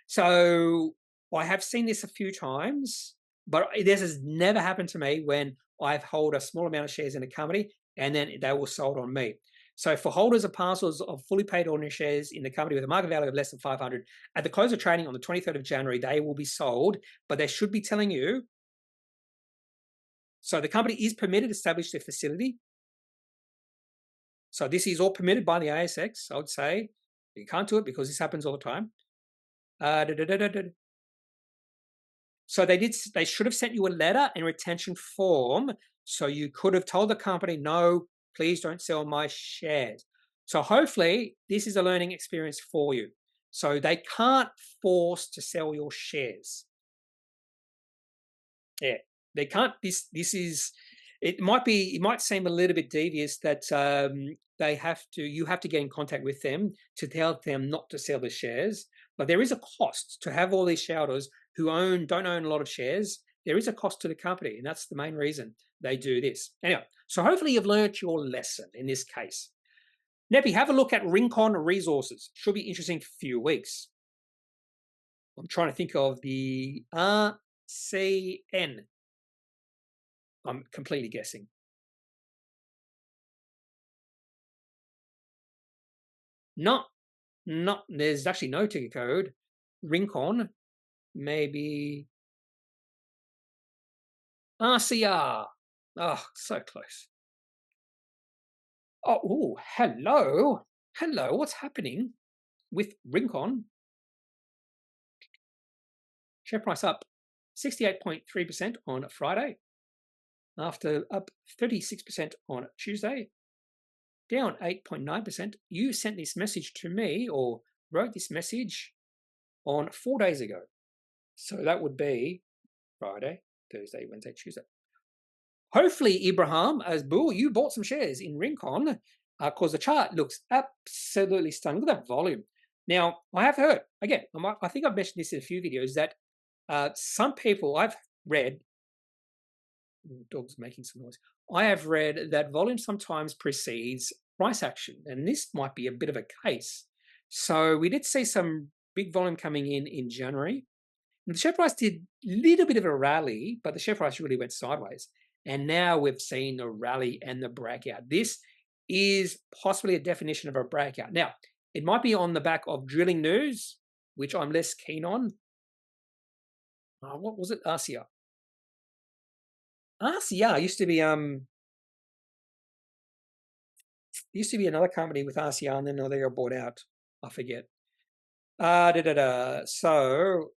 [SPEAKER 1] So I have seen this a few times, but this has never happened to me when I've held a small amount of shares in a company and then they were sold on me. So for holders of parcels of fully paid ordinary shares in the company with a market value of less than 500, at the close of trading on the 23rd of January, they will be sold, but they should be telling you. So the company is permitted to establish their facility. So this is all permitted by the ASX, I would say. You can't do it because this happens all the time. So they should have sent you a letter and retention form. So you could have told the company, no, please don't sell my shares. So hopefully this is a learning experience for you. So they can't force to sell your shares. Yeah, they can't. This is. It might seem a little bit devious that you have to get in contact with them to tell them not to sell the shares. But there is a cost to have all these shareholders who don't own a lot of shares. There is a cost to the company, and that's the main reason they do this. Anyway, so hopefully you've learnt your lesson in this case. Kneppy, have a look at Rincon Resources. Should be interesting for a few weeks. I'm trying to think of the RCN. I'm completely guessing. No, there's actually no ticker code. Rincon, maybe RCR. Oh, so close. Oh, ooh, hello. Hello, what's happening with Rincon? Share price up 68.3% on Friday, after up 36% on Tuesday. down 8.9%. You sent this message to me or wrote this message on 4 days ago. So that would be Friday, Thursday, Wednesday, Tuesday. Hopefully, Ibrahim, as bull, you bought some shares in Rincon because the chart looks absolutely stunning. Look at that volume. Now, I have heard, again, I think I've mentioned this in a few videos, that some people I've read, dog's making some noise, I have read that volume sometimes precedes price action, and this might be a bit of a case. So we did see some big volume coming in January. And the share price did a little bit of a rally, but the share price really went sideways. And now we've seen the rally and the breakout. This is possibly a definition of a breakout. Now, it might be on the back of drilling news, which I'm less keen on. What was it? RCR. RCR used to be another company with RCR, and then they got bought out. I forget. So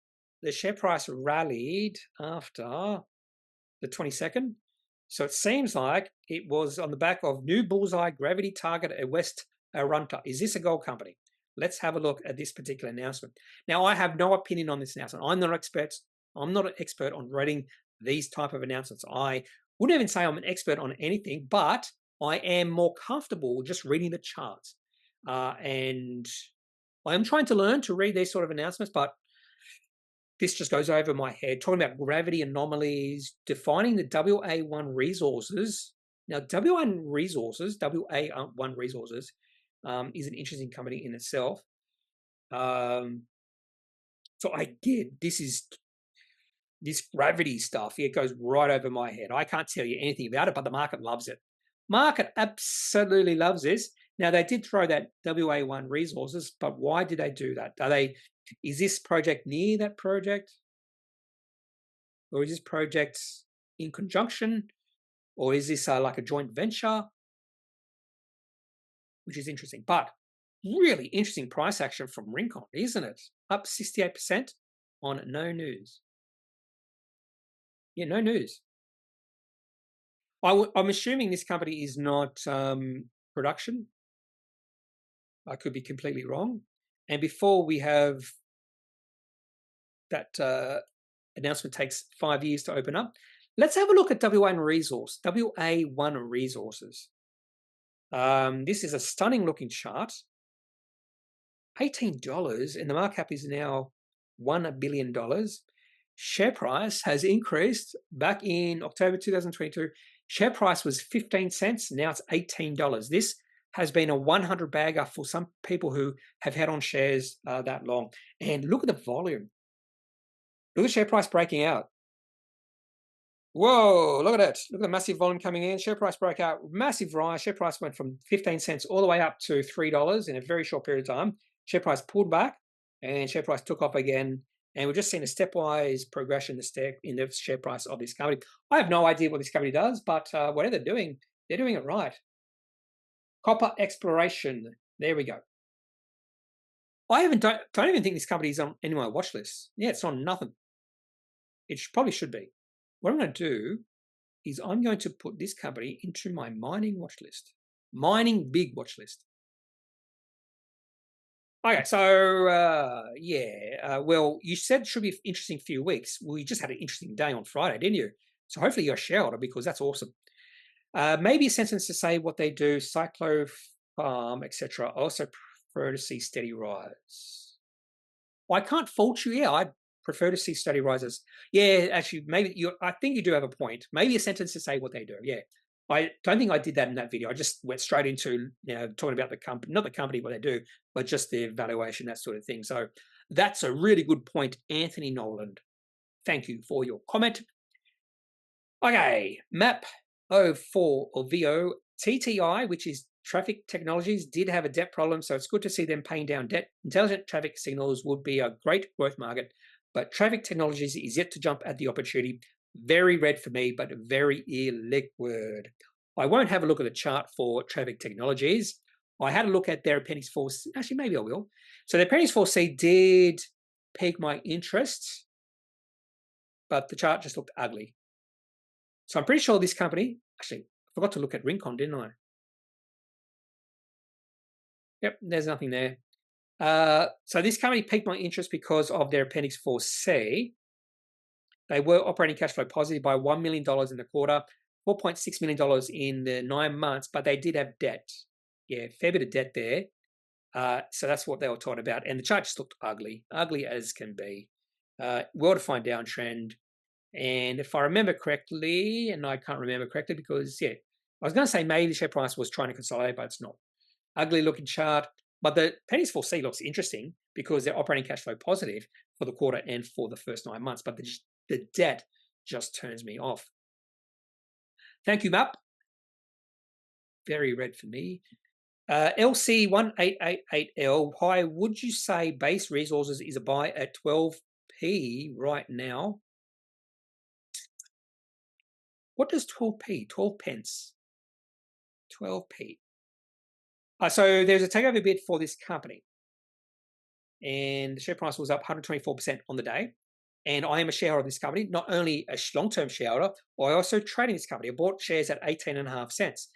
[SPEAKER 1] the share price rallied after the 22nd. So it seems like it was on the back of new bullseye gravity target at West Arunta. Is this a gold company? Let's have a look at this particular announcement. Now, I have no opinion on this announcement. I'm not an expert on reading these type of announcements. I wouldn't even say I'm an expert on anything, but I am more comfortable just reading the charts. And I am trying to learn to read these sort of announcements, but this just goes over my head, talking about gravity anomalies, defining the WA1 resources. Now, WA1 resources is an interesting company in itself. So I get this gravity stuff. It goes right over my head. I can't tell you anything about it, but the market loves it. Market absolutely loves this. Now, they did throw that WA1 resources, but why did they do that? Is this project near that project? Or is this project in conjunction? Or is this like a joint venture? Which is interesting. But really interesting price action from Rincon, isn't it? Up 68% on no news. Yeah, no news. I'm assuming this company is not production. I could be completely wrong. And before we have that announcement takes 5 years to open up, let's have a look at WA1 resources. This is a stunning looking chart. $18, and the market cap is now $1 billion. Share price has increased. Back in October 2022, share price was 15 cents. Now it's $18. This has been a 100 bagger for some people who have had on shares that long. And look at the volume. Look at the share price breaking out. Whoa, look at it. Look at the massive volume coming in. Share price broke out, massive rise. Share price went from 15 cents all the way up to $3 in a very short period of time. Share price pulled back and share price took off again. And we've just seen a stepwise progression in the share price of this company. I have no idea what this company does, but whatever they're doing it right. Copper exploration. There we go. I don't even think this company is on any of my watch lists. Yeah, it's on nothing. It probably should be. What I'm going to do is I'm going to put this company into my mining watch list. Mining big watch list. Okay, so well, you said it should be an interesting few weeks. Well, you just had an interesting day on Friday, didn't you? So hopefully you're a shareholder because that's awesome. Maybe a sentence to say what they do, Cyclo Farm, etc. I also prefer to see steady rise. I can't fault you. Yeah, I prefer to see steady rises. Yeah, actually, I think you do have a point. Maybe a sentence to say what they do. Yeah. I don't think I did that in that video. I just went straight into talking about the company, not the company, what they do, but just their valuation, that sort of thing. So that's a really good point, Anthony Noland. Thank you for your comment. Okay, MAP 04 or VO TTI, which is Traffic Technologies, did have a debt problem, so it's good to see them paying down debt. Intelligent traffic signals would be a great growth market, but Traffic Technologies is yet to jump at the opportunity. Very red for me, but very illiquid. I won't have a look at the chart for Traffic Technologies. I had a look at their Appendix 4C. Actually, maybe I will. So the Appendix 4C did pique my interest, but the chart just looked ugly. So I'm pretty sure this company, actually, I forgot to look at Rincon, didn't I? Yep, there's nothing there. So this company piqued my interest because of their Appendix 4C. They were operating cash flow positive by $1 million in the quarter, $4.6 million in the 9 months, but they did have debt. Yeah, fair bit of debt there. So that's what they were talking about. And the chart just looked ugly as can be. Well-defined downtrend. And if I remember correctly, and I can't remember correctly because, yeah, I was going to say maybe the share price was trying to consolidate, but it's not. Ugly looking chart. But the Pennies 4C looks interesting because they're operating cash flow positive for the quarter and for the first 9 months. But the debt just turns me off. Thank you, Map. Very red for me. LC1888L, why would you say Base Resources is a buy at 12p right now? What does 12p? 12 pence. 12p. So there's a takeover bid for this company. And the share price was up 124% on the day. And I am a shareholder of this company, not only a long-term shareholder, I also trade in this company. I bought shares at 18.5 cents.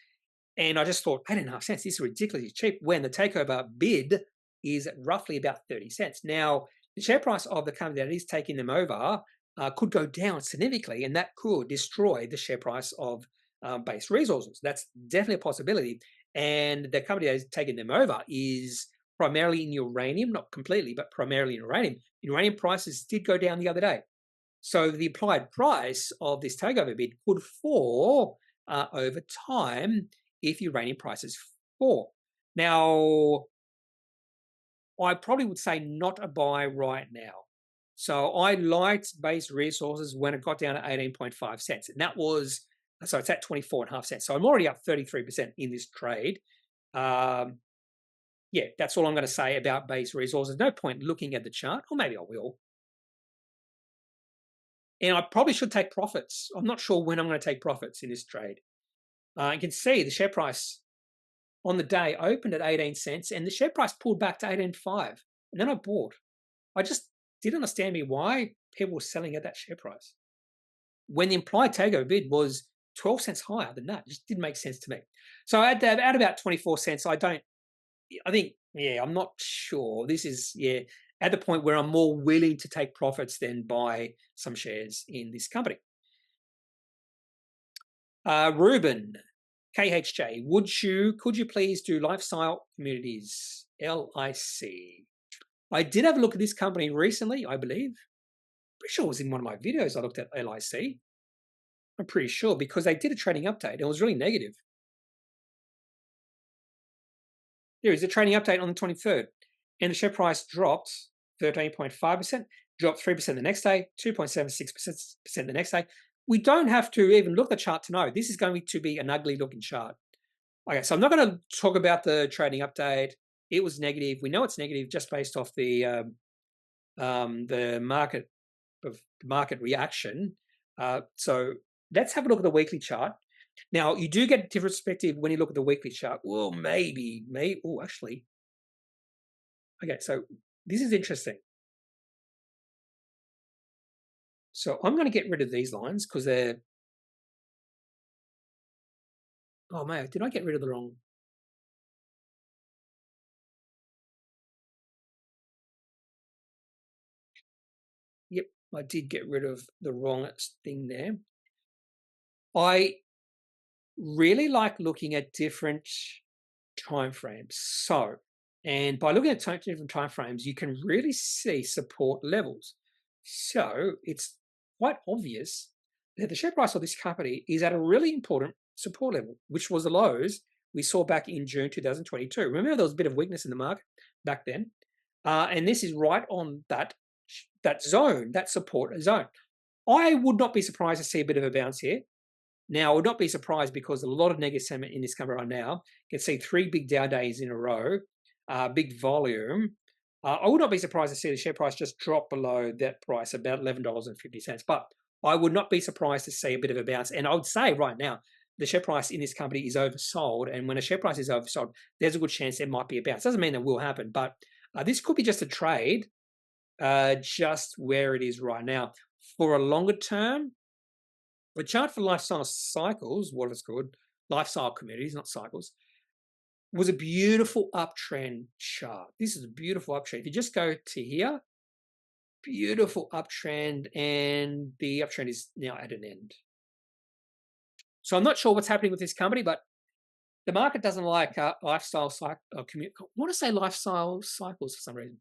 [SPEAKER 1] And I just thought, 8.5 cents, this is ridiculously cheap when the takeover bid is roughly about 30 cents. Now, the share price of the company that is taking them over could go down significantly, and that could destroy the share price of Base Resources. That's definitely a possibility. And the company that is taking them over is primarily in uranium, not completely, but primarily in uranium. Uranium prices did go down the other day. So the implied price of this takeover bid could fall over time if uranium prices fall. Now, I probably would say not a buy right now. So I liked Base Resources when it got down to 18.5 cents. And that was, so it's at 24.5 cents. So I'm already up 33% in this trade. Yeah, that's all I'm going to say about Base Resources. No point looking at the chart, or maybe I will. And I probably should take profits. I'm not sure when I'm going to take profits in this trade. You can see the share price on the day opened at 18 cents and the share price pulled back to 18.5. And then I bought. I just didn't understand why people were selling at that share price. When the implied takeover bid was 12 cents higher than that, it just didn't make sense to me. So at about 24 cents, I think, yeah, I'm not sure. This is, yeah, at the point where I'm more willing to take profits than buy some shares in this company. Ruben, KHJ, could you please do lifestyle communities, LIC? I did have a look at this company recently, I believe. Pretty sure it was in one of my videos I looked at LIC. I'm pretty sure because they did a trading update. It was really negative. There is a trading update on the 23rd, and the share price dropped 13.5%, dropped 3% the next day, 2.76% the next day. We don't have to even look at the chart to know. This is going to be an ugly looking chart. Okay, so I'm not going to talk about the trading update. It was negative. We know it's negative just based off the market reaction. So let's have a look at the weekly chart. Now, you do get different perspective when you look at the weekly chart. Well, maybe. Oh, actually. Okay, so this is interesting. So I'm going to get rid of these lines because they're... Oh, man, did I get rid of the wrong... Yep, I did get rid of the wrong thing there. I really like looking at different time frames. So, and by looking at different time frames, you can really see support levels. So it's quite obvious that the share price of this company is at a really important support level, which was the lows we saw back in June 2022. Remember, there was a bit of weakness in the market back then, and this is right on that zone, that support zone. I would not be surprised to see a bit of a bounce here. Now, I would not be surprised because a lot of negative sentiment in this company right now. You can see 3 big down days in a row, big volume. I would not be surprised to see the share price just drop below that price, about $11.50. But I would not be surprised to see a bit of a bounce. And I would say right now, the share price in this company is oversold. And when a share price is oversold, there's a good chance there might be a bounce. Doesn't mean that will happen, but this could be just a trade, just where it is right now. For a longer term, the chart for lifestyle cycles, what it's called, lifestyle communities, not cycles, was a beautiful uptrend chart. This is a beautiful uptrend. If you just go to here, beautiful uptrend, and the uptrend is now at an end. So I'm not sure what's happening with this company, but the market doesn't like lifestyle cycle. I want to say lifestyle cycles for some reason.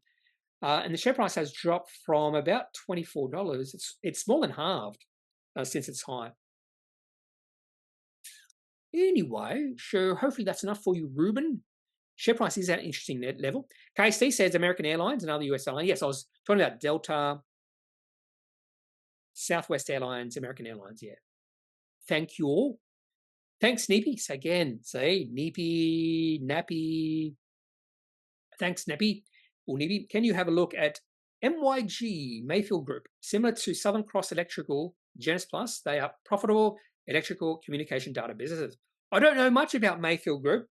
[SPEAKER 1] And the share price has dropped from about $24. It's more than halved since its high. Anyway, so hopefully that's enough for you, Ruben. Share price is at an interesting net level. KST says American Airlines, another US airline. Yes, I was talking about Delta, Southwest Airlines, American Airlines, yeah. Thank you all. Thanks, Kneppy. So again, say Nappy. Thanks, Nappy. Or Kneppy. Can you have a look at MYG, Mayfield Group? Similar to Southern Cross Electrical, Genex Plus, they are profitable electrical communication data businesses. I don't know much about Mayfield Group.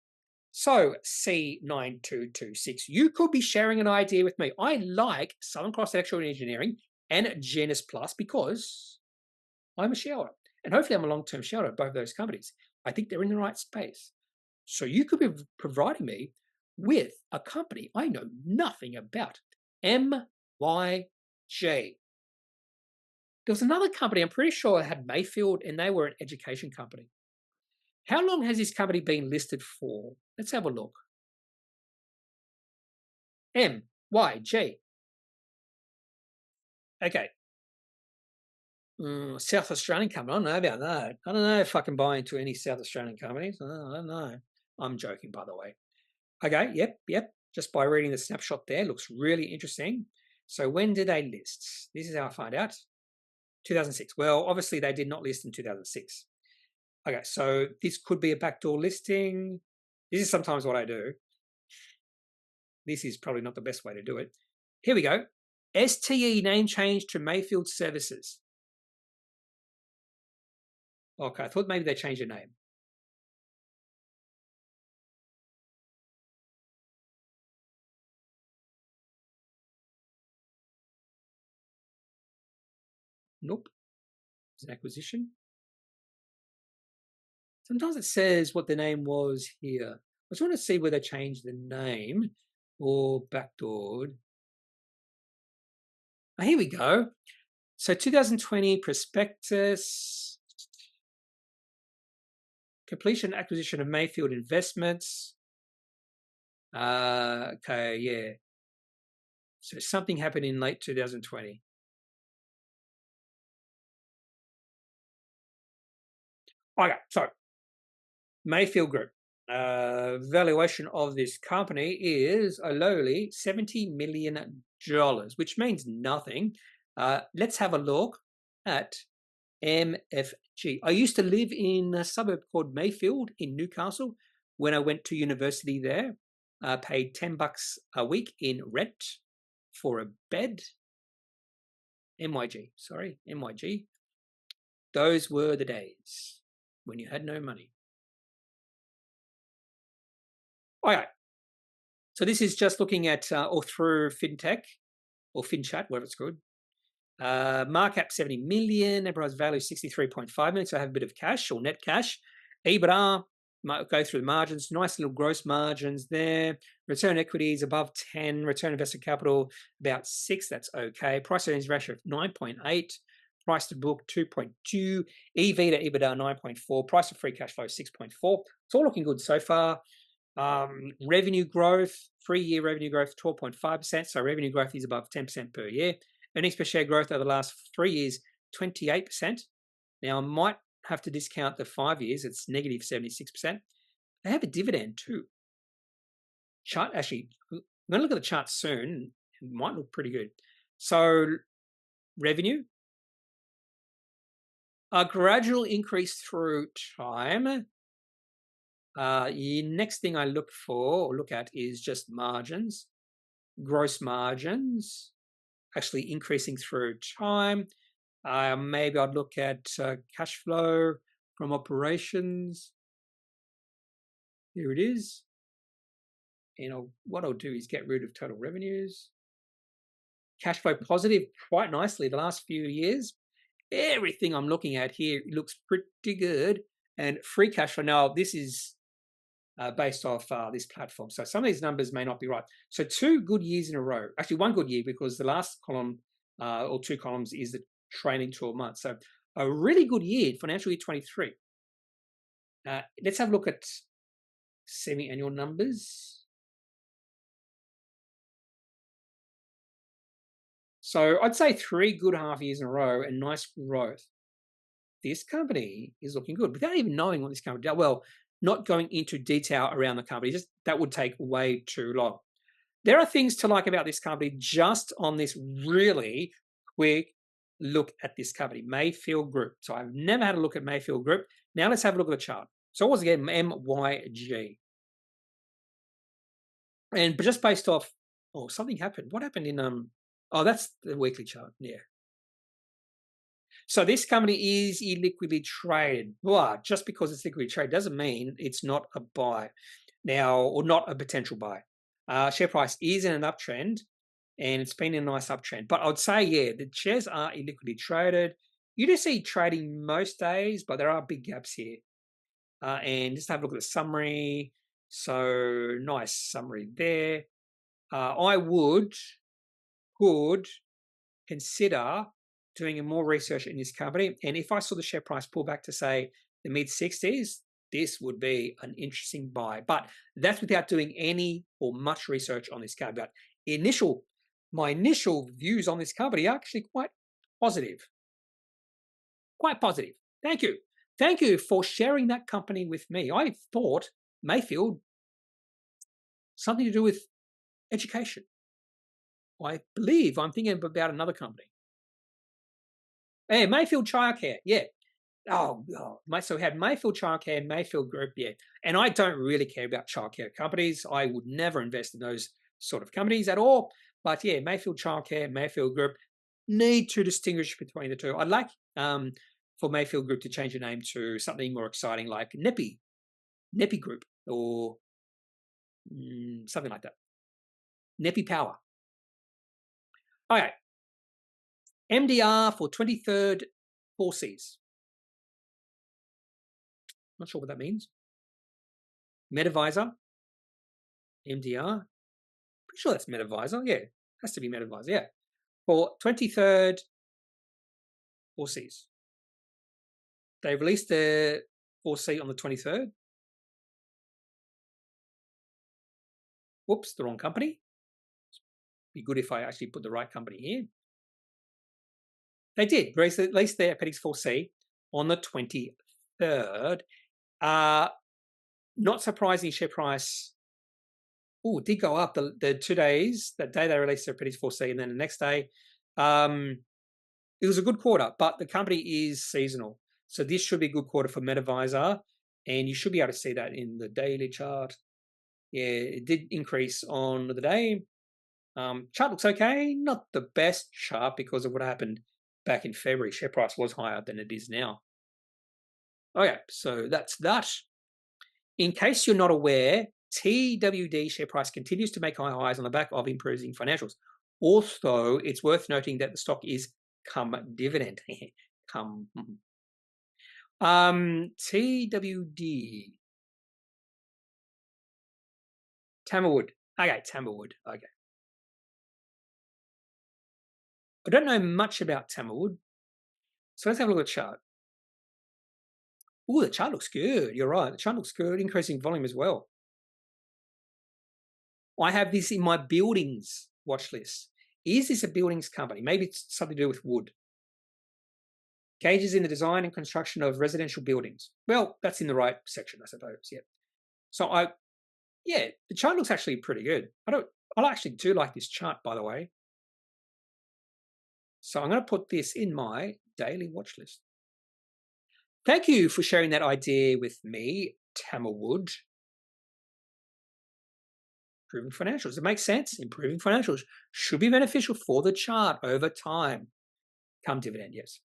[SPEAKER 1] So C9226, you could be sharing an idea with me. I like Southern Cross Electrical Engineering and Genex Plus because I'm a shareholder. And hopefully I'm a long-term shareholder of both of those companies. I think they're in the right space. So you could be providing me with a company I know nothing about. MYG. There was another company, I'm pretty sure had Mayfield, and they were an education company. How long has this company been listed for? Let's have a look. MYG. Okay. South Australian company. I don't know about that. I don't know if I can buy into any South Australian companies. I don't know. I'm joking, by the way. Okay, yep. Just by reading the snapshot there, looks really interesting. So when did they list? This is how I find out. 2006. Well, obviously they did not list in 2006. Okay, so this could be a backdoor listing. This is sometimes what I do. This is probably not the best way to do it. Here we go. STE name change to Mayfield Services. Okay, I thought maybe they changed their name. Nope. It's an acquisition. Sometimes it says what the name was here. I just want to see whether they changed the name or backdoored. Oh, here we go. So 2020 prospectus, completion acquisition of Mayfield Investments. Okay, yeah. So something happened in late 2020. Okay, so Mayfield Group. Valuation of this company is a lowly $70 million, which means nothing. Let's have a look at MFG. I used to live in a suburb called Mayfield in Newcastle when I went to university there. Paid $10 a week in rent for a bed. MYG. Those were the days when you had no money. All right. So this is just looking at or through FinTech or FinChat, whatever it's called. Markup 70 million, enterprise value 63.5 million. So I have a bit of cash or net cash. EBITDA, might go through the margins, nice little gross margins there. Return equity is above 10, return invested capital about 6, that's okay. Price earnings ratio of 9.8, price to book 2.2, EV to EBITDA 9.4, price of free cash flow 6.4. It's all looking good so far. Revenue growth, 3-year revenue growth 12.5%, so revenue growth is above 10% per year. Earnings per share growth over the last 3 years, 28%. Now, I might have to discount the 5 years, it's negative 76%. They have a dividend too. Chart, actually, I'm going to look at the chart soon. It might look pretty good. So, revenue, a gradual increase through time. The next thing I look at is just margins, gross margins, actually increasing through time. Maybe I'd look at cash flow from operations. Here it is. And what I'll do is get rid of total revenues. Cash flow positive quite nicely the last few years. Everything I'm looking at here looks pretty good. And free cash flow, now this is based off this platform. So some of these numbers may not be right. So 2 good years in a row. Actually, 1 good year because the last column or 2 columns is the trailing 12 months. So a really good year, financial year 23. Let's have a look at semi-annual numbers. So I'd say 3 good half years in a row and nice growth. This company is looking good without even knowing what this company does. Well, not going into detail around the company, just that would take way too long. There are things to like about this company just on this really quick look at this company, Mayfield Group. So I've never had a look at Mayfield Group. Now let's have a look at the chart. So once again, MYG. And but just based off, oh, something happened. What happened in oh, that's the weekly chart. Yeah. So this company is illiquidly traded. Well, just because it's liquidly traded doesn't mean it's not a buy now or not a potential buy. Share price is in an uptrend and it's been a nice uptrend. But I would say, yeah, the shares are illiquidly traded. You do see trading most days, but there are big gaps here. And just have a look at the summary. So nice summary there. I would consider doing more research in this company. And if I saw the share price pull back to say the mid-60s, this would be an interesting buy. But that's without doing any or much research on this company. But my initial views on this company are actually quite positive. Quite positive. Thank you. Thank you for sharing that company with me. I thought Mayfield, something to do with education. I believe I'm thinking about another company. Hey, Mayfield Childcare, yeah. So we had Mayfield Childcare and Mayfield Group, yeah. And I don't really care about childcare companies. I would never invest in those sort of companies at all. But yeah, Mayfield Childcare, Mayfield Group need to distinguish between the two. I'd like for Mayfield Group to change the name to something more exciting like Kneppy Group, or something like that. Kneppy Power. Okay. MDR for 23rd 4Cs. Not sure what that means. MedAdvisor. MDR. Pretty sure that's MedAdvisor. Yeah, has to be MedAdvisor. Yeah. For 23rd 4Cs. They released their 4C on the 23rd. Whoops, the wrong company. Be good if I actually put the right company here. They did release their Appendix 4C on the 23rd. Not surprising, share price. Oh, it did go up the 2 days. That day they released their Appendix 4C, and then the next day, it was a good quarter. But the company is seasonal, so this should be a good quarter for MedAdvisor, and you should be able to see that in the daily chart. Yeah, it did increase on the day. Chart looks okay. Not the best chart because of what happened back in February. Share price was higher than it is now. Okay, so that's that. In case you're not aware, TWD share price continues to make high highs on the back of improving financials. Also, it's worth noting that the stock is come dividend. Come. TWD. Tamawood. Okay, Tamawood. Okay. I don't know much about Tamawood. So let's have a look at the chart. Oh, the chart looks good. You're right. The chart looks good. Increasing volume as well. I have this in my buildings watch list. Is this a buildings company? Maybe it's something to do with wood. Gauges in the design and construction of residential buildings. Well, that's in the right section, I suppose. Yeah. So the chart looks actually pretty good. I actually do like this chart, by the way. So I'm going to put this in my daily watch list. Thank you for sharing that idea with me, Tamawood. Improving financials. It makes sense. Improving financials should be beneficial for the chart over time. Come dividend, yes.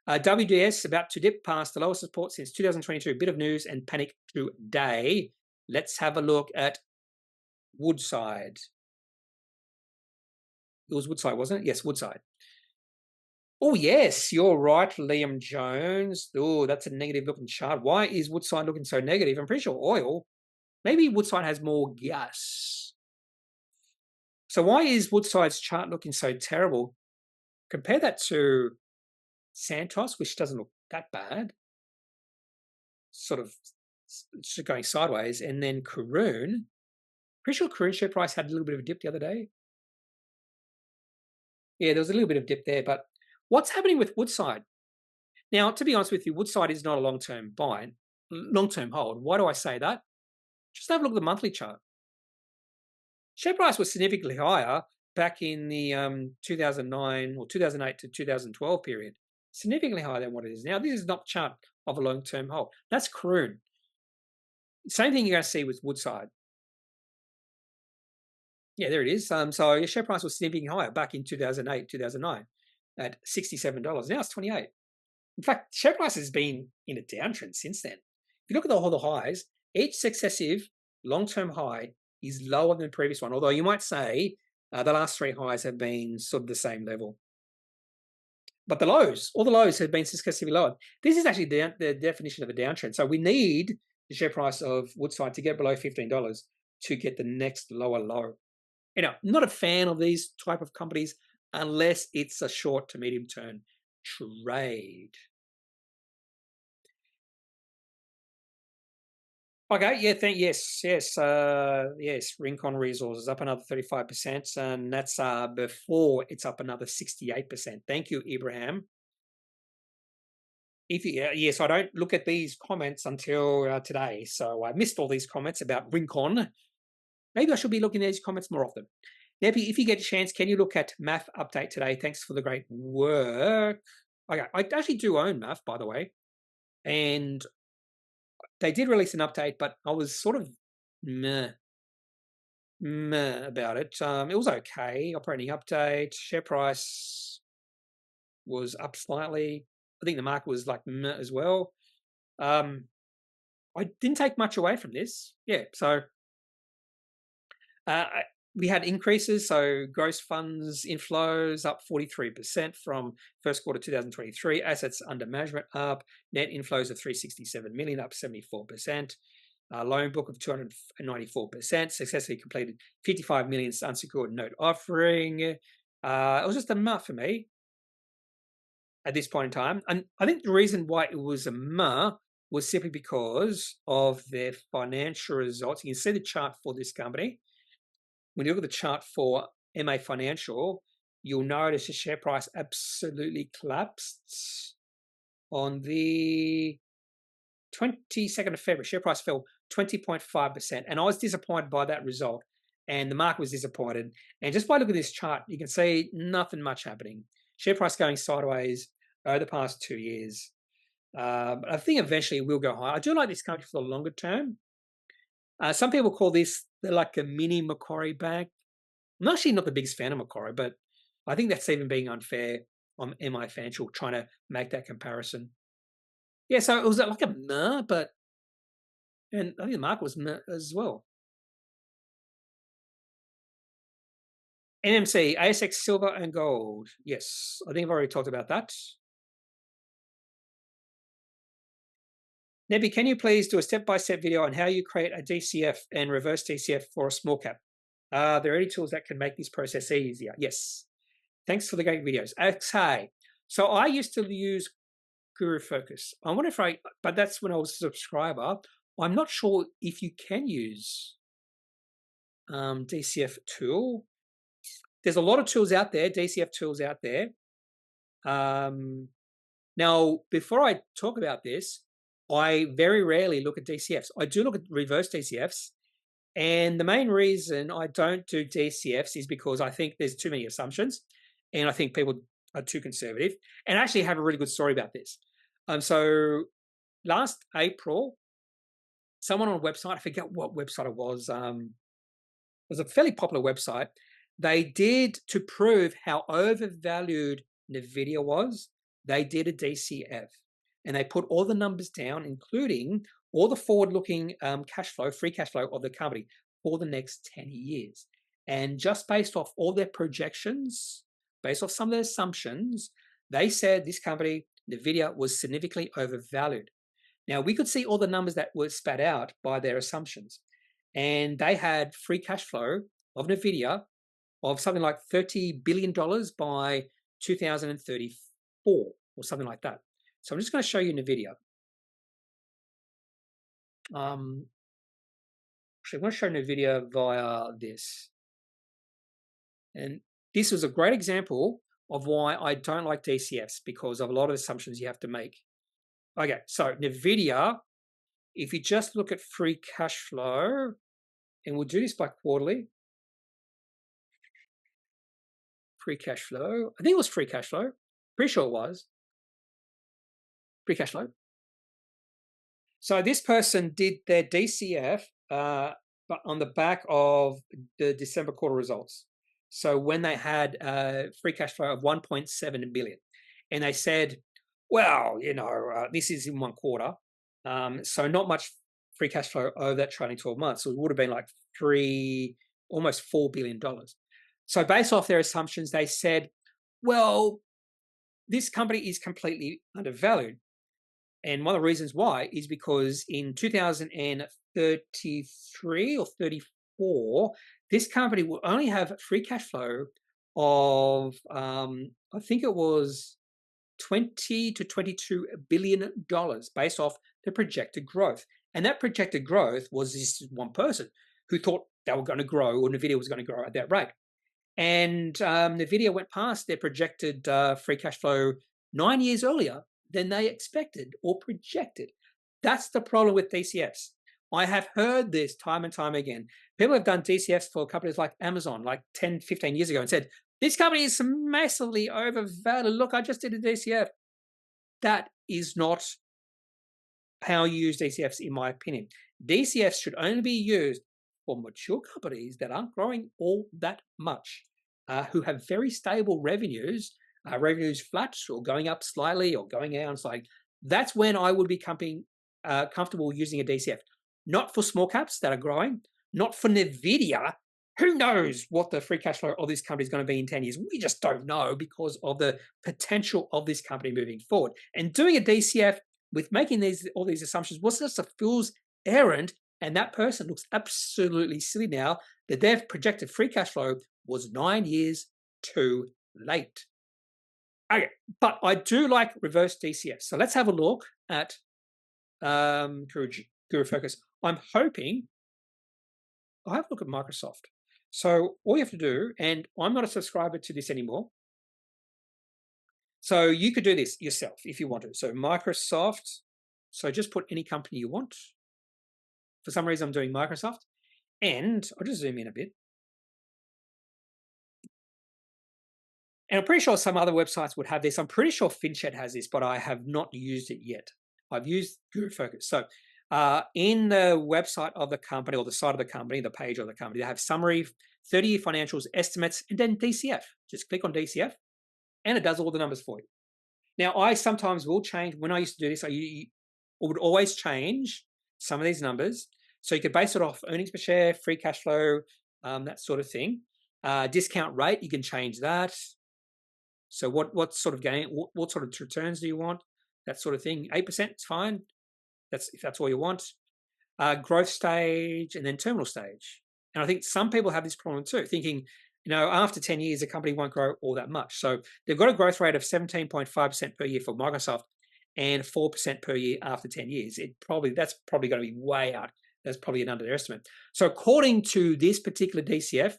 [SPEAKER 1] WDS about to dip past the lowest support since 2022. Bit of news and panic today. Let's have a look at Woodside. It was Woodside, wasn't it? Yes, Woodside. Oh, yes, you're right, Liam Jones. Oh, that's a negative looking chart. Why is Woodside looking so negative? I'm pretty sure oil Maybe Woodside has more gas. So why is Woodside's chart looking so terrible? Compare that to Santos, which doesn't look that bad. Sort of going sideways. And then Karoon. Pretty sure Karoon share price had a little bit of a dip the other day. Yeah, there was a little bit of dip there. But what's happening with Woodside? Now, to be honest with you, Woodside is not a long-term buy, long-term hold. Why do I say that? Just have a look at the monthly chart. Share price was significantly higher back in the 2009 or 2008 to 2012 period. Significantly higher than what it is now. This is not a chart of a long-term hold. That's Karoon. Same thing you're going to see with Woodside. Yeah, there it is. So your share price was significantly higher back in 2008, 2009 at $67. Now it's 28. In fact, share price has been in a downtrend since then. If you look at all the highs, each successive long-term high is lower than the previous one, although you might say the last three highs have been sort of the same level. But the lows, all the lows have been successively lower. This is actually the definition of a downtrend. So we need the share price of Woodside to get below $15 to get the next lower low. You know, I'm not a fan of these type of companies unless it's a short to medium term trade. Okay, yeah, yes. Rincon Resources up another 35%, and that's before it's up another 68%. Thank you, Ibrahim. Yes, I don't look at these comments until today, so I missed all these comments about Rincon. Maybe I should be looking at these comments more often. Kneppy, if you get a chance, can you look at MAF update today? Thanks for the great work. Okay, I actually do own MAF, by the way, and they did release an update, but I was sort of meh about it. It was okay. Operating update, share price was up slightly. I think the market was like meh as well. I didn't take much away from this. Yeah, so we had increases. So gross funds inflows up 43% from first quarter 2023. Assets under management up. Net inflows of 367 million, up 74%. Loan book of 294%. Successfully completed 55 million unsecured note offering. It was just a muh for me at this point in time. And I think the reason why it was a muh was simply because of their financial results. You can see the chart for this company. When you look at the chart for MA Financial, you'll notice the share price absolutely collapsed on the 22nd of February. Share price fell 20.5%, and I was disappointed by that result, and the market was disappointed. And just by looking at this chart, you can see nothing much happening. Share price going sideways over the past 2 years. But I think eventually it will go higher. I do like this company for the longer term. Some people call this like a mini Macquarie Bank. I'm actually not the biggest fan of Macquarie, but I think that's even being unfair on MI Financial trying to make that comparison. Yeah, so it was like a meh, and I think the market was meh as well. NMC, ASX Silver and Gold. Yes, I think I've already talked about that. Kneppy, can you please do a step-by-step video on how you create a DCF and reverse DCF for a small cap? There are any tools that can make this process easier? Yes. Thanks for the great videos. Okay. So I used to use Guru Focus. I wonder if but that's when I was a subscriber. I'm not sure if you can use DCF tool. There's a lot of tools out there, DCF tools out there. Now, before I talk about this, I very rarely look at DCFs. I do look at reverse DCFs. And the main reason I don't do DCFs is because I think there's too many assumptions. And I think people are too conservative. And I actually have a really good story about this. So last April, someone on a website, I forget what website it was a fairly popular website. They did, to prove how overvalued Nvidia was, they did a DCF. And they put all the numbers down, including all the forward-looking free cash flow of the company for the next 10 years. And just based off all their projections, based off some of their assumptions, they said this company, Nvidia, was significantly overvalued. Now, we could see all the numbers that were spat out by their assumptions. and they had free cash flow of Nvidia of something like $30 billion by 2034 or something like that. So I'm just going to show you Nvidia. Actually, I'm going to show Nvidia via this. And this was a great example of why I don't like DCFs, because of a lot of assumptions you have to make. Okay, so Nvidia, if you just look at free cash flow, and we'll do this by quarterly. Free cash flow. I think it was free cash flow. Pretty sure it was. Free cash flow. So this person did their DCF but on the back of the December quarter results. So when they had free cash flow of 1.7 billion, and they said, well, this is in one quarter, so not much free cash flow over that trailing 12 months. So it would have been like almost $4 billion. So based off their assumptions, they said, well, this company is completely undervalued. And one of the reasons why is because in 2033 or 34, this company will only have free cash flow of, I think it was $20 to $22 billion based off the projected growth. And that projected growth was this one person who thought they were going to grow, or Nvidia was going to grow at that rate. And Nvidia went past their projected free cash flow 9 years earlier than they expected or projected. That's the problem with DCFs. I have heard this time and time again. People have done DCFs for companies like Amazon like 10, 15 years ago and said, this company is massively overvalued. Look, I just did a DCF. That is not how you use DCFs, in my opinion. DCFs should only be used for mature companies that aren't growing all that much, who have very stable revenues, revenues flat or going up slightly or going down slightly. That's when I would be comfortable using a DCF. Not for small caps that are growing, not for Nvidia. Who knows what the free cash flow of this company is going to be in 10 years? We just don't know because of the potential of this company moving forward. And doing a DCF with making all these assumptions was just a fool's errand. And that person looks absolutely silly now that their projected free cash flow was 9 years too late. Okay, but I do like reverse DCF. So let's have a look at Guru Focus. I'm hoping I'll have a look at Microsoft. So all you have to do, and I'm not a subscriber to this anymore, so you could do this yourself if you want to. So Microsoft, so just put any company you want. For some reason, I'm doing Microsoft, and I'll just zoom in a bit. And I'm pretty sure some other websites would have this. I'm pretty sure FinChat has this, but I have not used it yet. I've used Guru Focus. So in the website of the company, or the site of the company, the page of the company, they have summary, 30-year financials, estimates, and then DCF. Just click on DCF, and it does all the numbers for you. Now, I sometimes will change. When I used to do this, I would always change some of these numbers. So you could base it off earnings per share, free cash flow, that sort of thing. Discount rate, you can change that. So what sort of gain, what sort of returns do you want? That sort of thing. 8% is fine. If that's all you want. Growth stage and then terminal stage. And I think some people have this problem too, thinking, after 10 years, the company won't grow all that much. So they've got a growth rate of 17.5% per year for Microsoft and 4% per year after 10 years. That's probably going to be way out. That's probably an underestimate. So according to this particular DCF,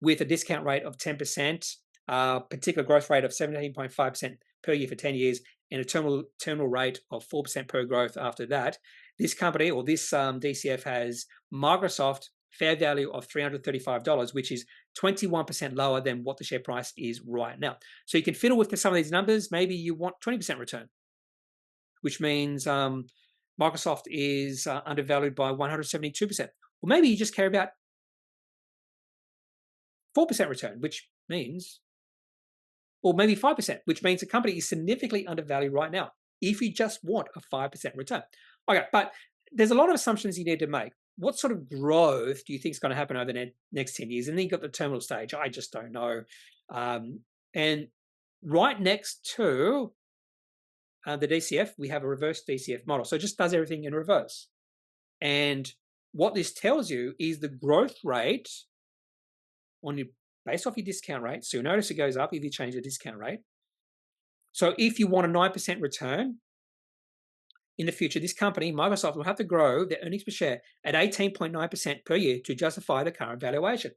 [SPEAKER 1] with a discount rate of 10%, particular growth rate of 17.5% per year for 10 years, and a terminal rate of 4% per growth after that, this company, or this DCF, has Microsoft fair value of $335, which is 21% lower than what the share price is right now. So you can fiddle with some of these numbers. Maybe you want 20% return, which means Microsoft is undervalued by 172%. Or maybe you just care about 4% return, which means, or maybe 5%, which means the company is significantly undervalued right now if you just want a 5% return. Okay, but there's a lot of assumptions you need to make. What sort of growth do you think is going to happen over the next 10 years? And then you've got the terminal stage. I just don't know. And right next to the DCF, we have a reverse DCF model. So it just does everything in reverse. And what this tells you is the growth rate on your, based off your discount rate. So you'll notice it goes up if you change the discount rate. So if you want a 9% return in the future, this company, Microsoft, will have to grow their earnings per share at 18.9% per year to justify the current valuation.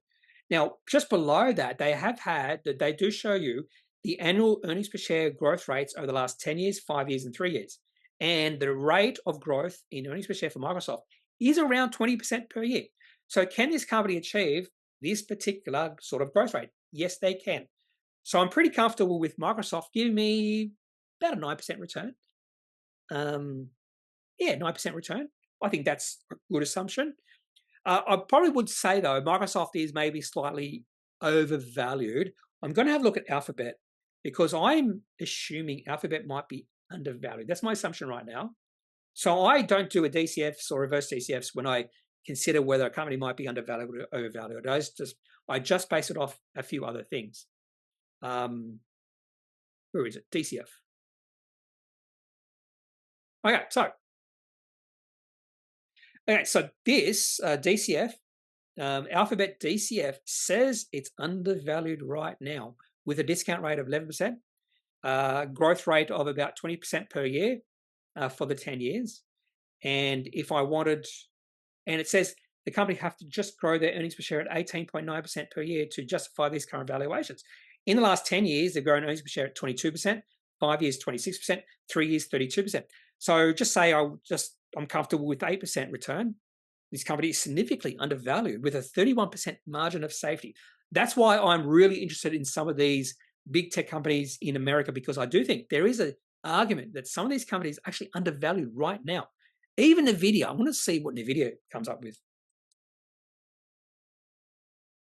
[SPEAKER 1] Now, just below that, they do show you the annual earnings per share growth rates over the last 10 years, 5 years, and 3 years. And the rate of growth in earnings per share for Microsoft is around 20% per year. So can this company achieve this particular sort of growth rate? Yes, they can. So I'm pretty comfortable with Microsoft giving me about a 9% return. 9% return. I think that's a good assumption. I probably would say, though, Microsoft is maybe slightly overvalued. I'm going to have a look at Alphabet because I'm assuming Alphabet might be undervalued. That's my assumption right now. So I don't do a DCFs or reverse DCFs when I consider whether a company might be undervalued or overvalued. I just base it off a few other things. Where is it? DCF. Okay, so this DCF, Alphabet DCF says it's undervalued right now with a discount rate of 11%, growth rate of about 20% per year for the 10 years. And if I wanted, and it says the company have to just grow their earnings per share at 18.9% per year to justify these current valuations. In the last 10 years, they've grown earnings per share at 22%, 5 years, 26%, 3 years, 32%. So just say I'm comfortable with 8% return. This company is significantly undervalued with a 31% margin of safety. That's why I'm really interested in some of these big tech companies in America, because I do think there is an argument that some of these companies are actually undervalued right now. Even Nvidia, I want to see what Nvidia comes up with,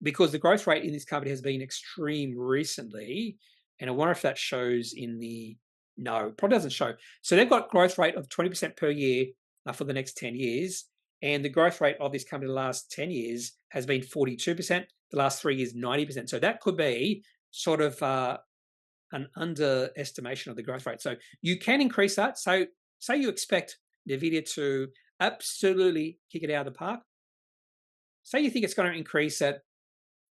[SPEAKER 1] because the growth rate in this company has been extreme recently, and I wonder if that shows in the, no, probably doesn't show. So they've got growth rate of 20% per year for the next 10 years, and the growth rate of this company the last 10 years has been 42%, the last 3 years 90%. So that could be sort of an underestimation of the growth rate. So you can increase that. So say you expect Nvidia to absolutely kick it out of the park. Say you think it's going to increase at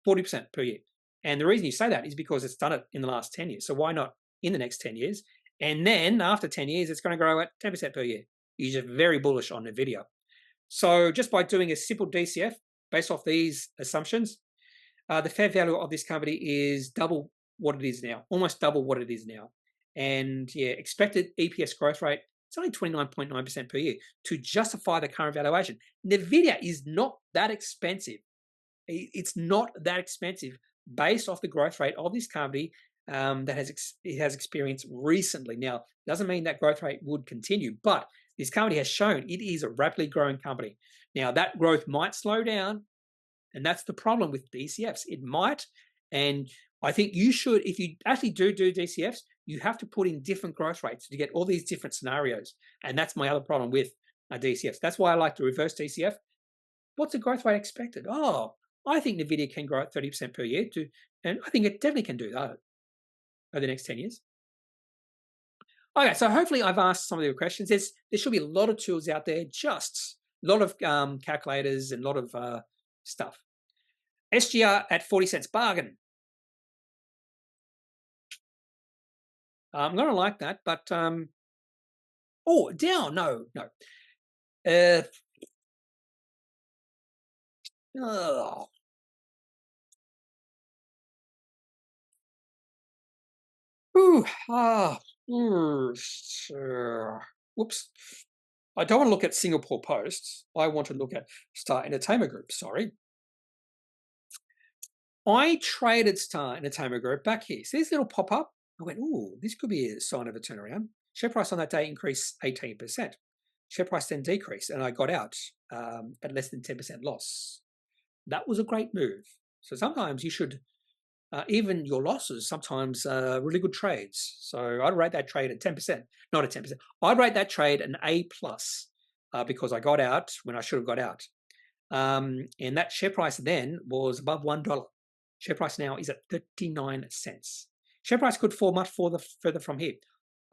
[SPEAKER 1] 40% per year. And the reason you say that is because it's done it in the last 10 years. So why not in the next 10 years? And then after 10 years, it's going to grow at 10% per year. You're just very bullish on Nvidia. So just by doing a simple DCF based off these assumptions, the fair value of this company is double what it is now, almost double what it is now. And yeah, expected EPS growth rate, it's only 29.9% per year to justify the current valuation. Nvidia is not that expensive. It's not that expensive based off the growth rate of this company that it has experienced recently. Now, doesn't mean that growth rate would continue, but this company has shown it is a rapidly growing company. Now, that growth might slow down, and that's the problem with DCFs. It might, and I think you should, if you actually do DCFs, you have to put in different growth rates to get all these different scenarios. And that's my other problem with DCFs. That's why I like to reverse DCF. What's the growth rate expected? Oh, I think Nvidia can grow at 30% per year, and I think it definitely can do that over the next 10 years. Okay, so hopefully I've asked some of your questions. There should be a lot of tools out there, just a lot of calculators and a lot of stuff. SGR at 40 cents bargain. I'm going to like that, but down, no. Whoops. I don't want to look at Singapore Post. I want to look at Star Entertainment Group, sorry. I traded Star Entertainment Group back here. See this little pop-up? I went, this could be a sign of a turnaround. Share price on that day increased 18%. Share price then decreased, and I got out at less than 10% loss. That was a great move. So sometimes you should, even your losses, sometimes really good trades. So I'd rate that trade at 10%, not at 10%. I'd rate that trade an A+, because I got out when I should have got out. And that share price then was above $1. Share price now is at 39 cents. Share price could fall much further from here.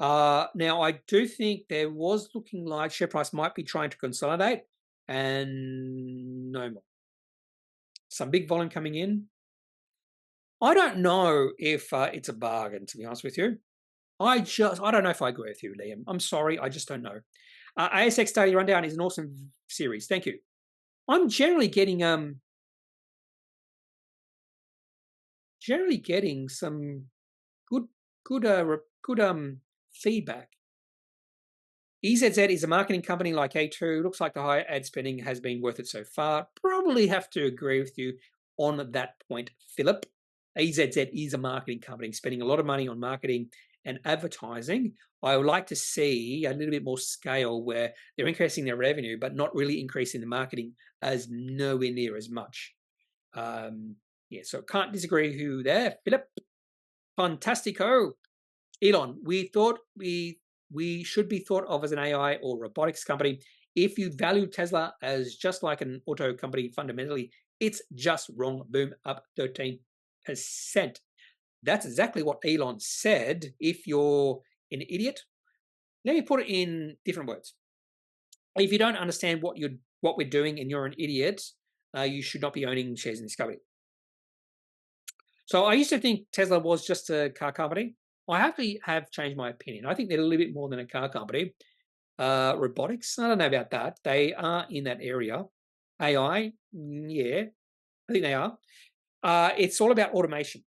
[SPEAKER 1] Now, I do think there was looking like share price might be trying to consolidate. and no more. Some big volume coming in. I don't know if it's a bargain, to be honest with you. I don't know if I agree with you, Liam. I'm sorry, I just don't know. ASX Daily Rundown is an awesome series. Thank you. I'm generally getting some good feedback. EZZ is a marketing company like A2. Looks like the higher ad spending has been worth it so far. Probably have to agree with you on that point, Philip. EZZ is a marketing company spending a lot of money on marketing and advertising. I would like to see a little bit more scale where they're increasing their revenue, but not really increasing the marketing as nowhere near as much. Yeah, so can't disagree with you there, Philip. Fantastico. Elon, we thought we should be thought of as an AI or robotics company. If you value Tesla as just like an auto company fundamentally, it's just wrong. Boom, up 13%. That's exactly what Elon said. If you're an idiot, let me put it in different words. If you don't understand what we're doing and you're an idiot, you should not be owning shares in this company. So I used to think Tesla was just a car company. I actually have changed my opinion. I think they're a little bit more than a car company. Robotics, I don't know about that. They are in that area. AI, yeah, I think they are. It's all about automation.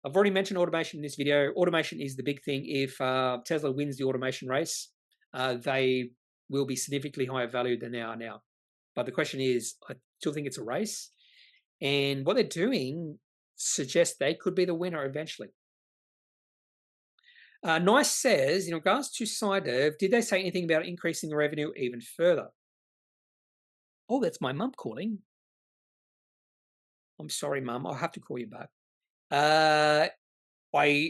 [SPEAKER 1] I've already mentioned automation in this video. Automation is the big thing. If Tesla wins the automation race, they will be significantly higher valued than they are now. But the question is, I still think it's a race. And what they're doing suggests they could be the winner eventually. Nice says, in regards to SciDev, did they say anything about increasing the revenue even further? Oh, that's my mum calling. I'm sorry, Mum. I'll have to call you back. I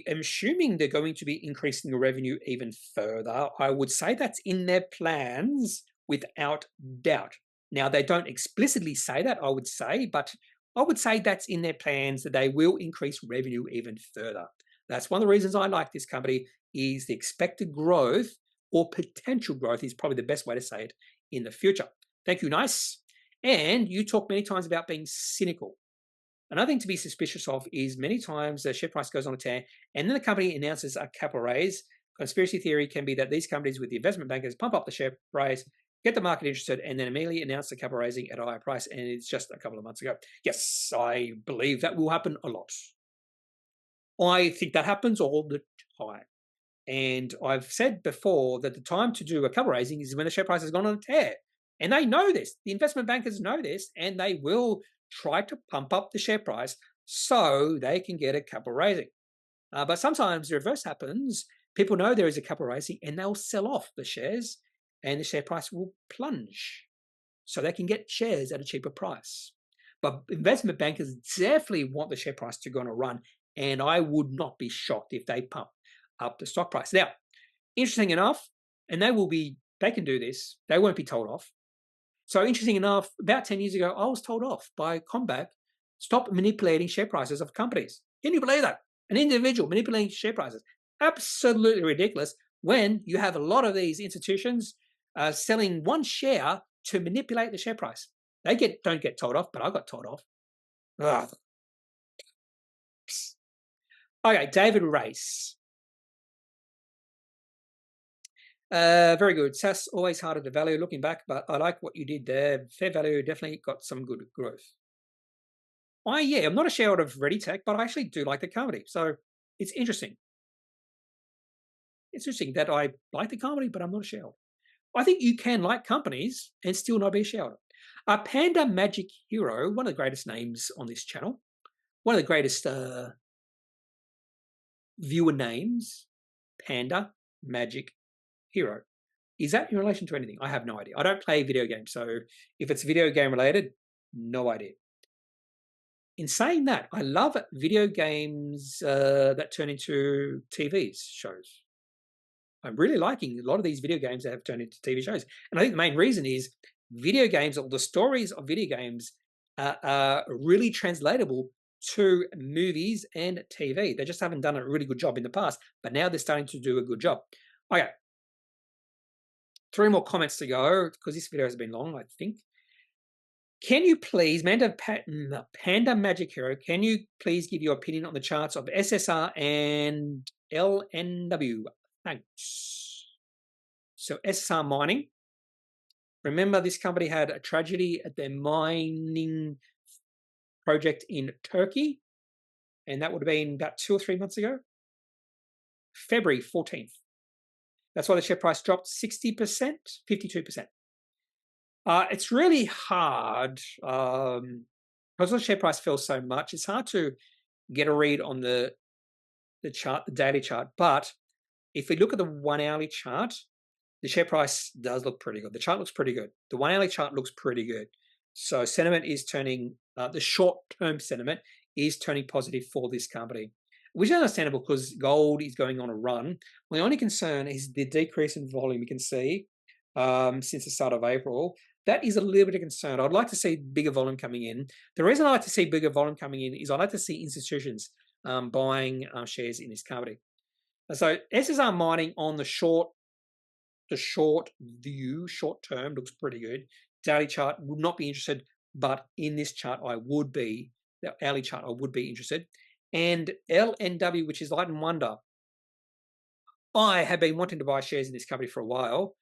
[SPEAKER 1] am assuming they're going to be increasing the revenue even further. I would say that's in their plans without doubt. Now, they don't explicitly say that, I would say, but I would say that's in their plans that they will increase revenue even further. That's one of the reasons I like this company is the expected growth or potential growth is probably the best way to say it in the future. Thank you, Nice. And you talk many times about being cynical. Another thing to be suspicious of is many times the share price goes on a tear and then the company announces a capital raise. Conspiracy theory can be that these companies with the investment bankers pump up the share price, get the market interested, and then immediately announce the capital raising at a higher price. And it's just a couple of months ago. Yes, I believe that will happen a lot. I think that happens all the time. And I've said before that the time to do a capital raising is when the share price has gone on a tear. And they know this. The investment bankers know this, and they will try to pump up the share price so they can get a capital raising. But sometimes the reverse happens. People know there is a capital raising, and they'll sell off the shares, and the share price will plunge so they can get shares at a cheaper price. But investment bankers definitely want the share price to go on a run, and I would not be shocked if they pump up the stock price. Now, interesting enough, and they can do this, they won't be told off. So interesting enough, about 10 years ago, I was told off by Comback, stop manipulating share prices of companies. Can you believe that? An individual manipulating share prices. Absolutely ridiculous when you have a lot of these institutions selling one share to manipulate the share price. They don't get told off, but I got told off. Ugh. Okay, David Race. Very good. SAS always harder to value looking back, but I like what you did there. Fair value definitely got some good growth. I'm not a shareholder of ReadyTech, but I actually do like the company. So it's interesting. It's interesting that I like the company, but I'm not a shareholder. I think you can like companies and still not be a shareholder. Panda Magic Hero, one of the greatest names on this channel, one of the greatest viewer names, Panda Magic Hero. Is that in relation to anything? I have no idea. I don't play video games, so if it's video game related, no idea. In saying that, I love video games that turn into TV shows. I'm really liking a lot of these video games that have turned into TV shows. And I think the main reason is video games, or the stories of video games, are really translatable to movies and TV. They just haven't done a really good job in the past, but now they're starting to do a good job. Okay. 3 more comments to go, because this video has been long, I think. Can you please, Panda Magic Hero, can you please give your opinion on the charts of SSR and LNW? Thanks. So SSR Mining. Remember, this company had a tragedy at their mining project in Turkey, and that would have been about 2 or 3 months ago, February 14th. That's why the share price dropped 60%, 52%. It's really hard because the share price fell so much. It's hard to get a read on the chart, the daily chart. But if we look at the 1 hourly chart, the share price does look pretty good. The chart looks pretty good. The 1 hourly chart looks pretty good. So sentiment is turning, the short-term sentiment is turning positive for this company, which is understandable because gold is going on a run. My only concern is the decrease in volume you can see since the start of April. That is a little bit of concern. I'd like to see bigger volume coming in. The reason I like to see bigger volume coming in is I like to see institutions buying shares in this company. So SSR Mining on the short view, short term, looks pretty good. Daily chart would not be interested, but in this chart I would be. The hourly chart I would be interested. And LNW, which is Light and Wonder, I have been wanting to buy shares in this company for a while.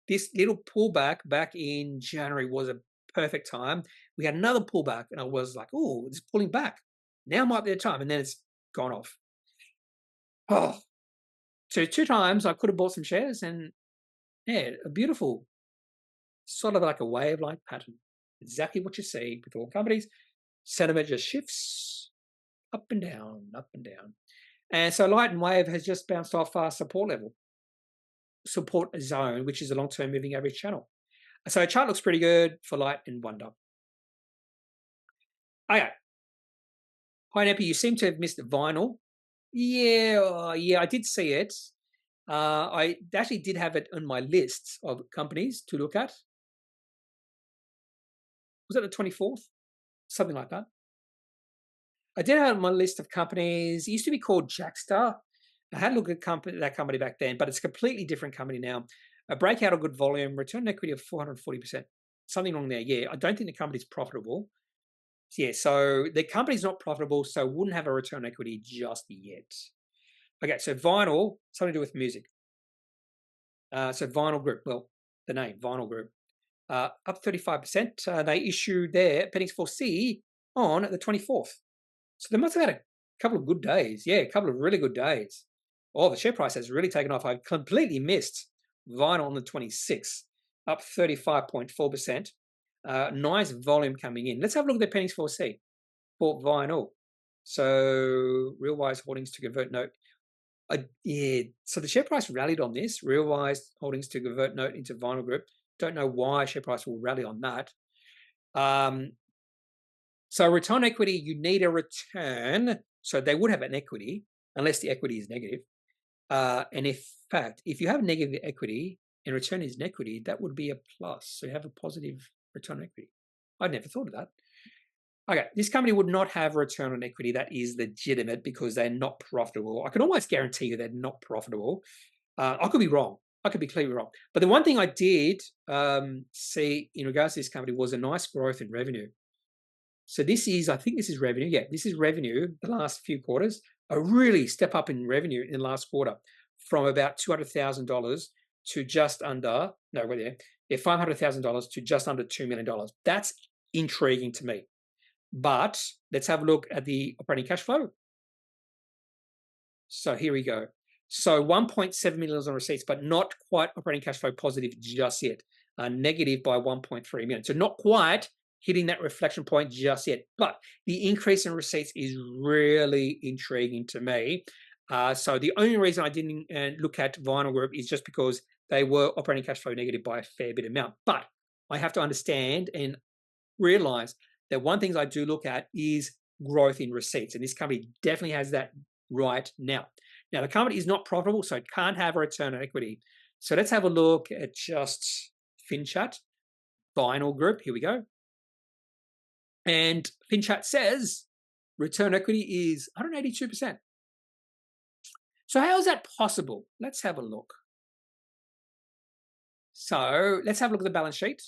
[SPEAKER 1] This little pullback back in January was a perfect time. We had another pullback, and I was like, "Oh, it's pulling back. Now might be the time." And then it's gone off. Oh, so 2 times I could have bought some shares, and yeah, a beautiful, sort of like a wave-like pattern. Exactly what you see with all companies. Sentiment just shifts up and down, up and down. And so Light and Wave has just bounced off our support level. Support zone, which is a long-term moving average channel. So the chart looks pretty good for Light and Wonder. Okay. Hi, Kneppy, you seem to have missed the vinyl. Yeah, I did see it. I actually did have it on my list of companies to look at. Was it the 24th? Something like that. I did have it on my list of companies. It used to be called Jackstar. I had a look at that company back then, but it's a completely different company now. A breakout of good volume, return on equity of 440%. Something wrong there. Yeah, I don't think the company's profitable. Yeah, so the company's not profitable, so wouldn't have a return on equity just yet. Okay, so Vinyl, something to do with music. So Vinyl Group, well, the name, Vinyl Group, up 35%. They issued their Appendix 4C on the 24th. So they must have had a couple of good days. Yeah, a couple of really good days. Oh, the share price has really taken off. I completely missed Vinyl on the 26th, up 35.4%. Nice volume coming in. Let's have a look at the Appendix 4C for Vinyl. So Realwise Holdings to convert note. Yeah, so the share price rallied on this. Realwise Holdings to convert note into Vinyl Group. Don't know why share price will rally on that. So return on equity, you need a return. So they would have an equity unless the equity is negative. And in fact, if you have negative equity and return is an equity, that would be a plus. So you have a positive return on equity. I'd never thought of that. Okay, this company would not have a return on equity that is legitimate because they're not profitable. I can almost guarantee you they're not profitable. I could be wrong. I could be clearly wrong. But the one thing I did see in regards to this company was a nice growth in revenue. So this is, I think this is revenue. Yeah, this is revenue the last few quarters. A really step up in revenue in the last quarter from about $200,000 to just under, no, wait there, yeah, $500,000 to just under $2 million. That's intriguing to me. But let's have a look at the operating cash flow. So here we go. So 1.7 million on receipts, but not quite operating cash flow positive just yet. Negative by 1.3 million. So not quite hitting that reflection point just yet. But the increase in receipts is really intriguing to me. So the only reason I didn't look at Vinyl Group is just because they were operating cash flow negative by a fair bit amount. But I have to understand and realize that one thing I do look at is growth in receipts. And this company definitely has that right now. Now, the company is not profitable, so it can't have a return on equity. So let's have a look at just FinChat, Vinyl Group. Here we go. And FinChat says return on equity is 182%. So how is that possible? Let's have a look. So let's have a look at the balance sheet.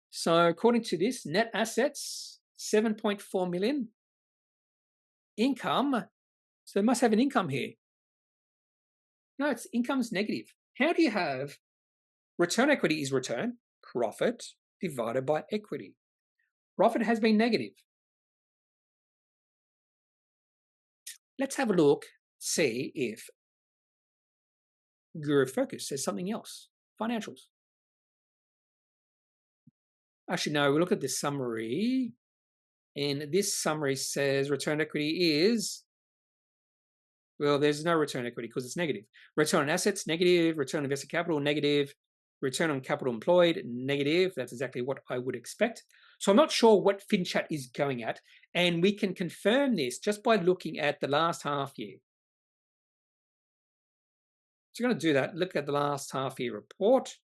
[SPEAKER 1] So according to this, net assets, 7.4 million. Income, so they must have an income here. No, it's income's negative. How do you have return equity is return, profit divided by equity. Profit has been negative. Let's have a look, see if Guru Focus says something else. Financials. Actually, no, we look at this summary, and this summary says return equity is, well, there's no return equity because it's negative. Return on assets, negative. Return on invested capital, negative. Return on capital employed, negative. That's exactly what I would expect. So I'm not sure what FinChat is going at, and we can confirm this just by looking at the last half year. So we're going to do that. Look at the last half year report.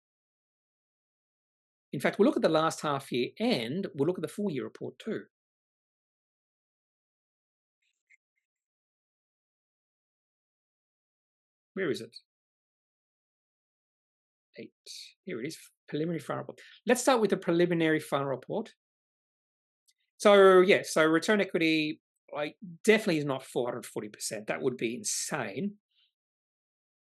[SPEAKER 1] In fact, we'll look at the last half year and we'll look at the full year report too. Where is it? 8. Here it is. Preliminary final report. Let's start with the preliminary final report. So yeah, so return equity definitely is not 440%. That would be insane.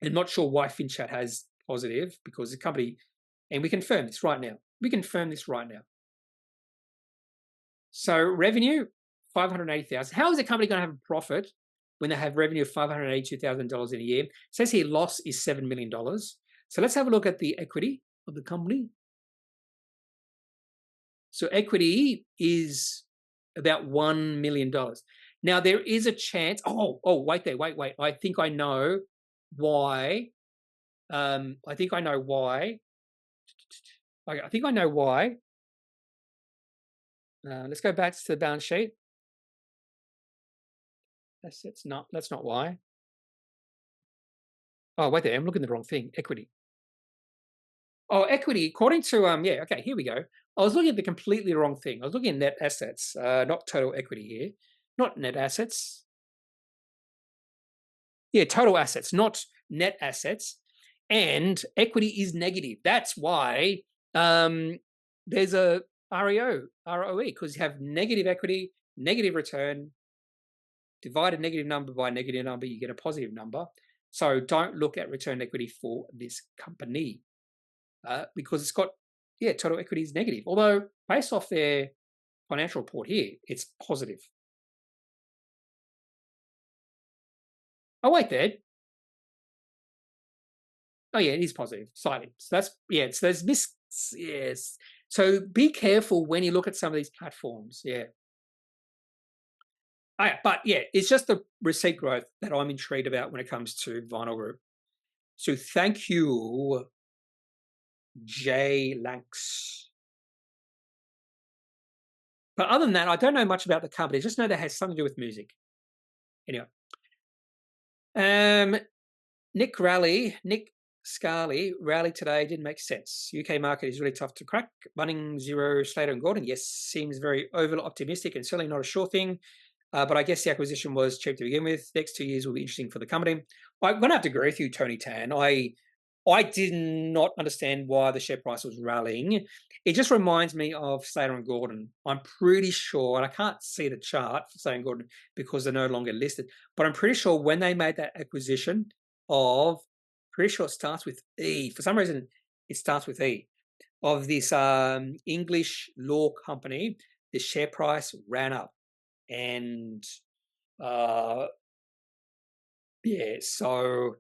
[SPEAKER 1] I'm not sure why FinChat has positive because the company, and we confirm this right now. We confirm this right now. So revenue, $580,000. How is a company going to have a profit when they have revenue of $582,000 in a year? It says here loss is $7 million. So let's have a look at the equity of the company. So equity is about $1 million. Now there is a chance. Wait. I think I know why. I think I know why. Let's go back to the balance sheet. That's not why. Oh, wait there. I'm looking at the wrong thing. Equity. Oh, equity. According to yeah. Okay, here we go. I was looking at the completely wrong thing. I was looking at net assets, not total equity here, not net assets. Yeah, total assets, not net assets. And equity is negative. That's why there's a ROE, because you have negative equity, negative return, divide a negative number by a negative number, you get a positive number. So don't look at return equity for this company because it's got, yeah, total equity is negative. Although based off their financial report here, it's positive. Oh, wait there. Oh, yeah, it is positive, slightly. So that's, yeah, so there's yes. So be careful when you look at some of these platforms, yeah. But yeah, it's just the receipt growth that I'm intrigued about when it comes to Vinyl Group. So thank you, J Lanks. But other than that, I don't know much about the company. I just know that it has something to do with music. Anyway. Nick Scali, rally today didn't make sense. UK market is really tough to crack. Bunnings, Xero, Slater and Gordon, yes, seems very overly optimistic and certainly not a sure thing. But I guess the acquisition was cheap to begin with. Next 2 years will be interesting for the company. I'm going to have to agree with you, Tony Tan. I did not understand why the share price was rallying. It just reminds me of Slater and Gordon. I'm pretty sure, and I can't see the chart for Slater and Gordon because they're no longer listed, but I'm pretty sure when they made that acquisition of, pretty sure it starts with E. For some reason, it starts with E. Of this English law company, the share price ran up. And yeah, so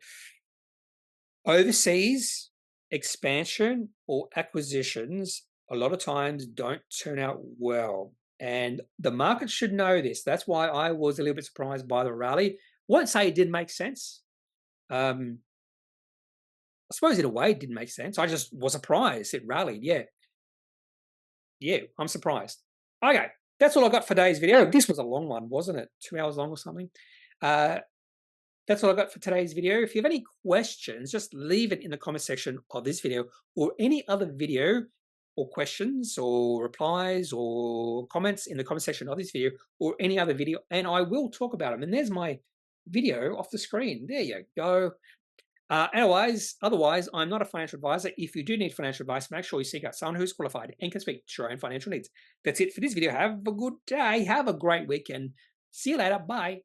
[SPEAKER 1] overseas expansion or acquisitions a lot of times don't turn out well, and the market should know this. That's why I was a little bit surprised by the rally. Won't say it didn't make sense. I suppose in a way it didn't make sense. I just was surprised it rallied. Yeah, I'm surprised. Okay, that's all I got for today's video. This was a long one, wasn't it? 2 hours long or something. That's all I got for today's video. If you have any questions, just leave it in the comment section of this video or any other video, or questions or replies or comments in the comment section of this video or any other video, and I will talk about them. And there's my video off the screen. There you go. Otherwise, I'm not a financial advisor. If you do need financial advice, make sure you seek out someone who's qualified and can speak to your own financial needs. That's it for this video. Have a good day. Have a great weekend. See you later. Bye.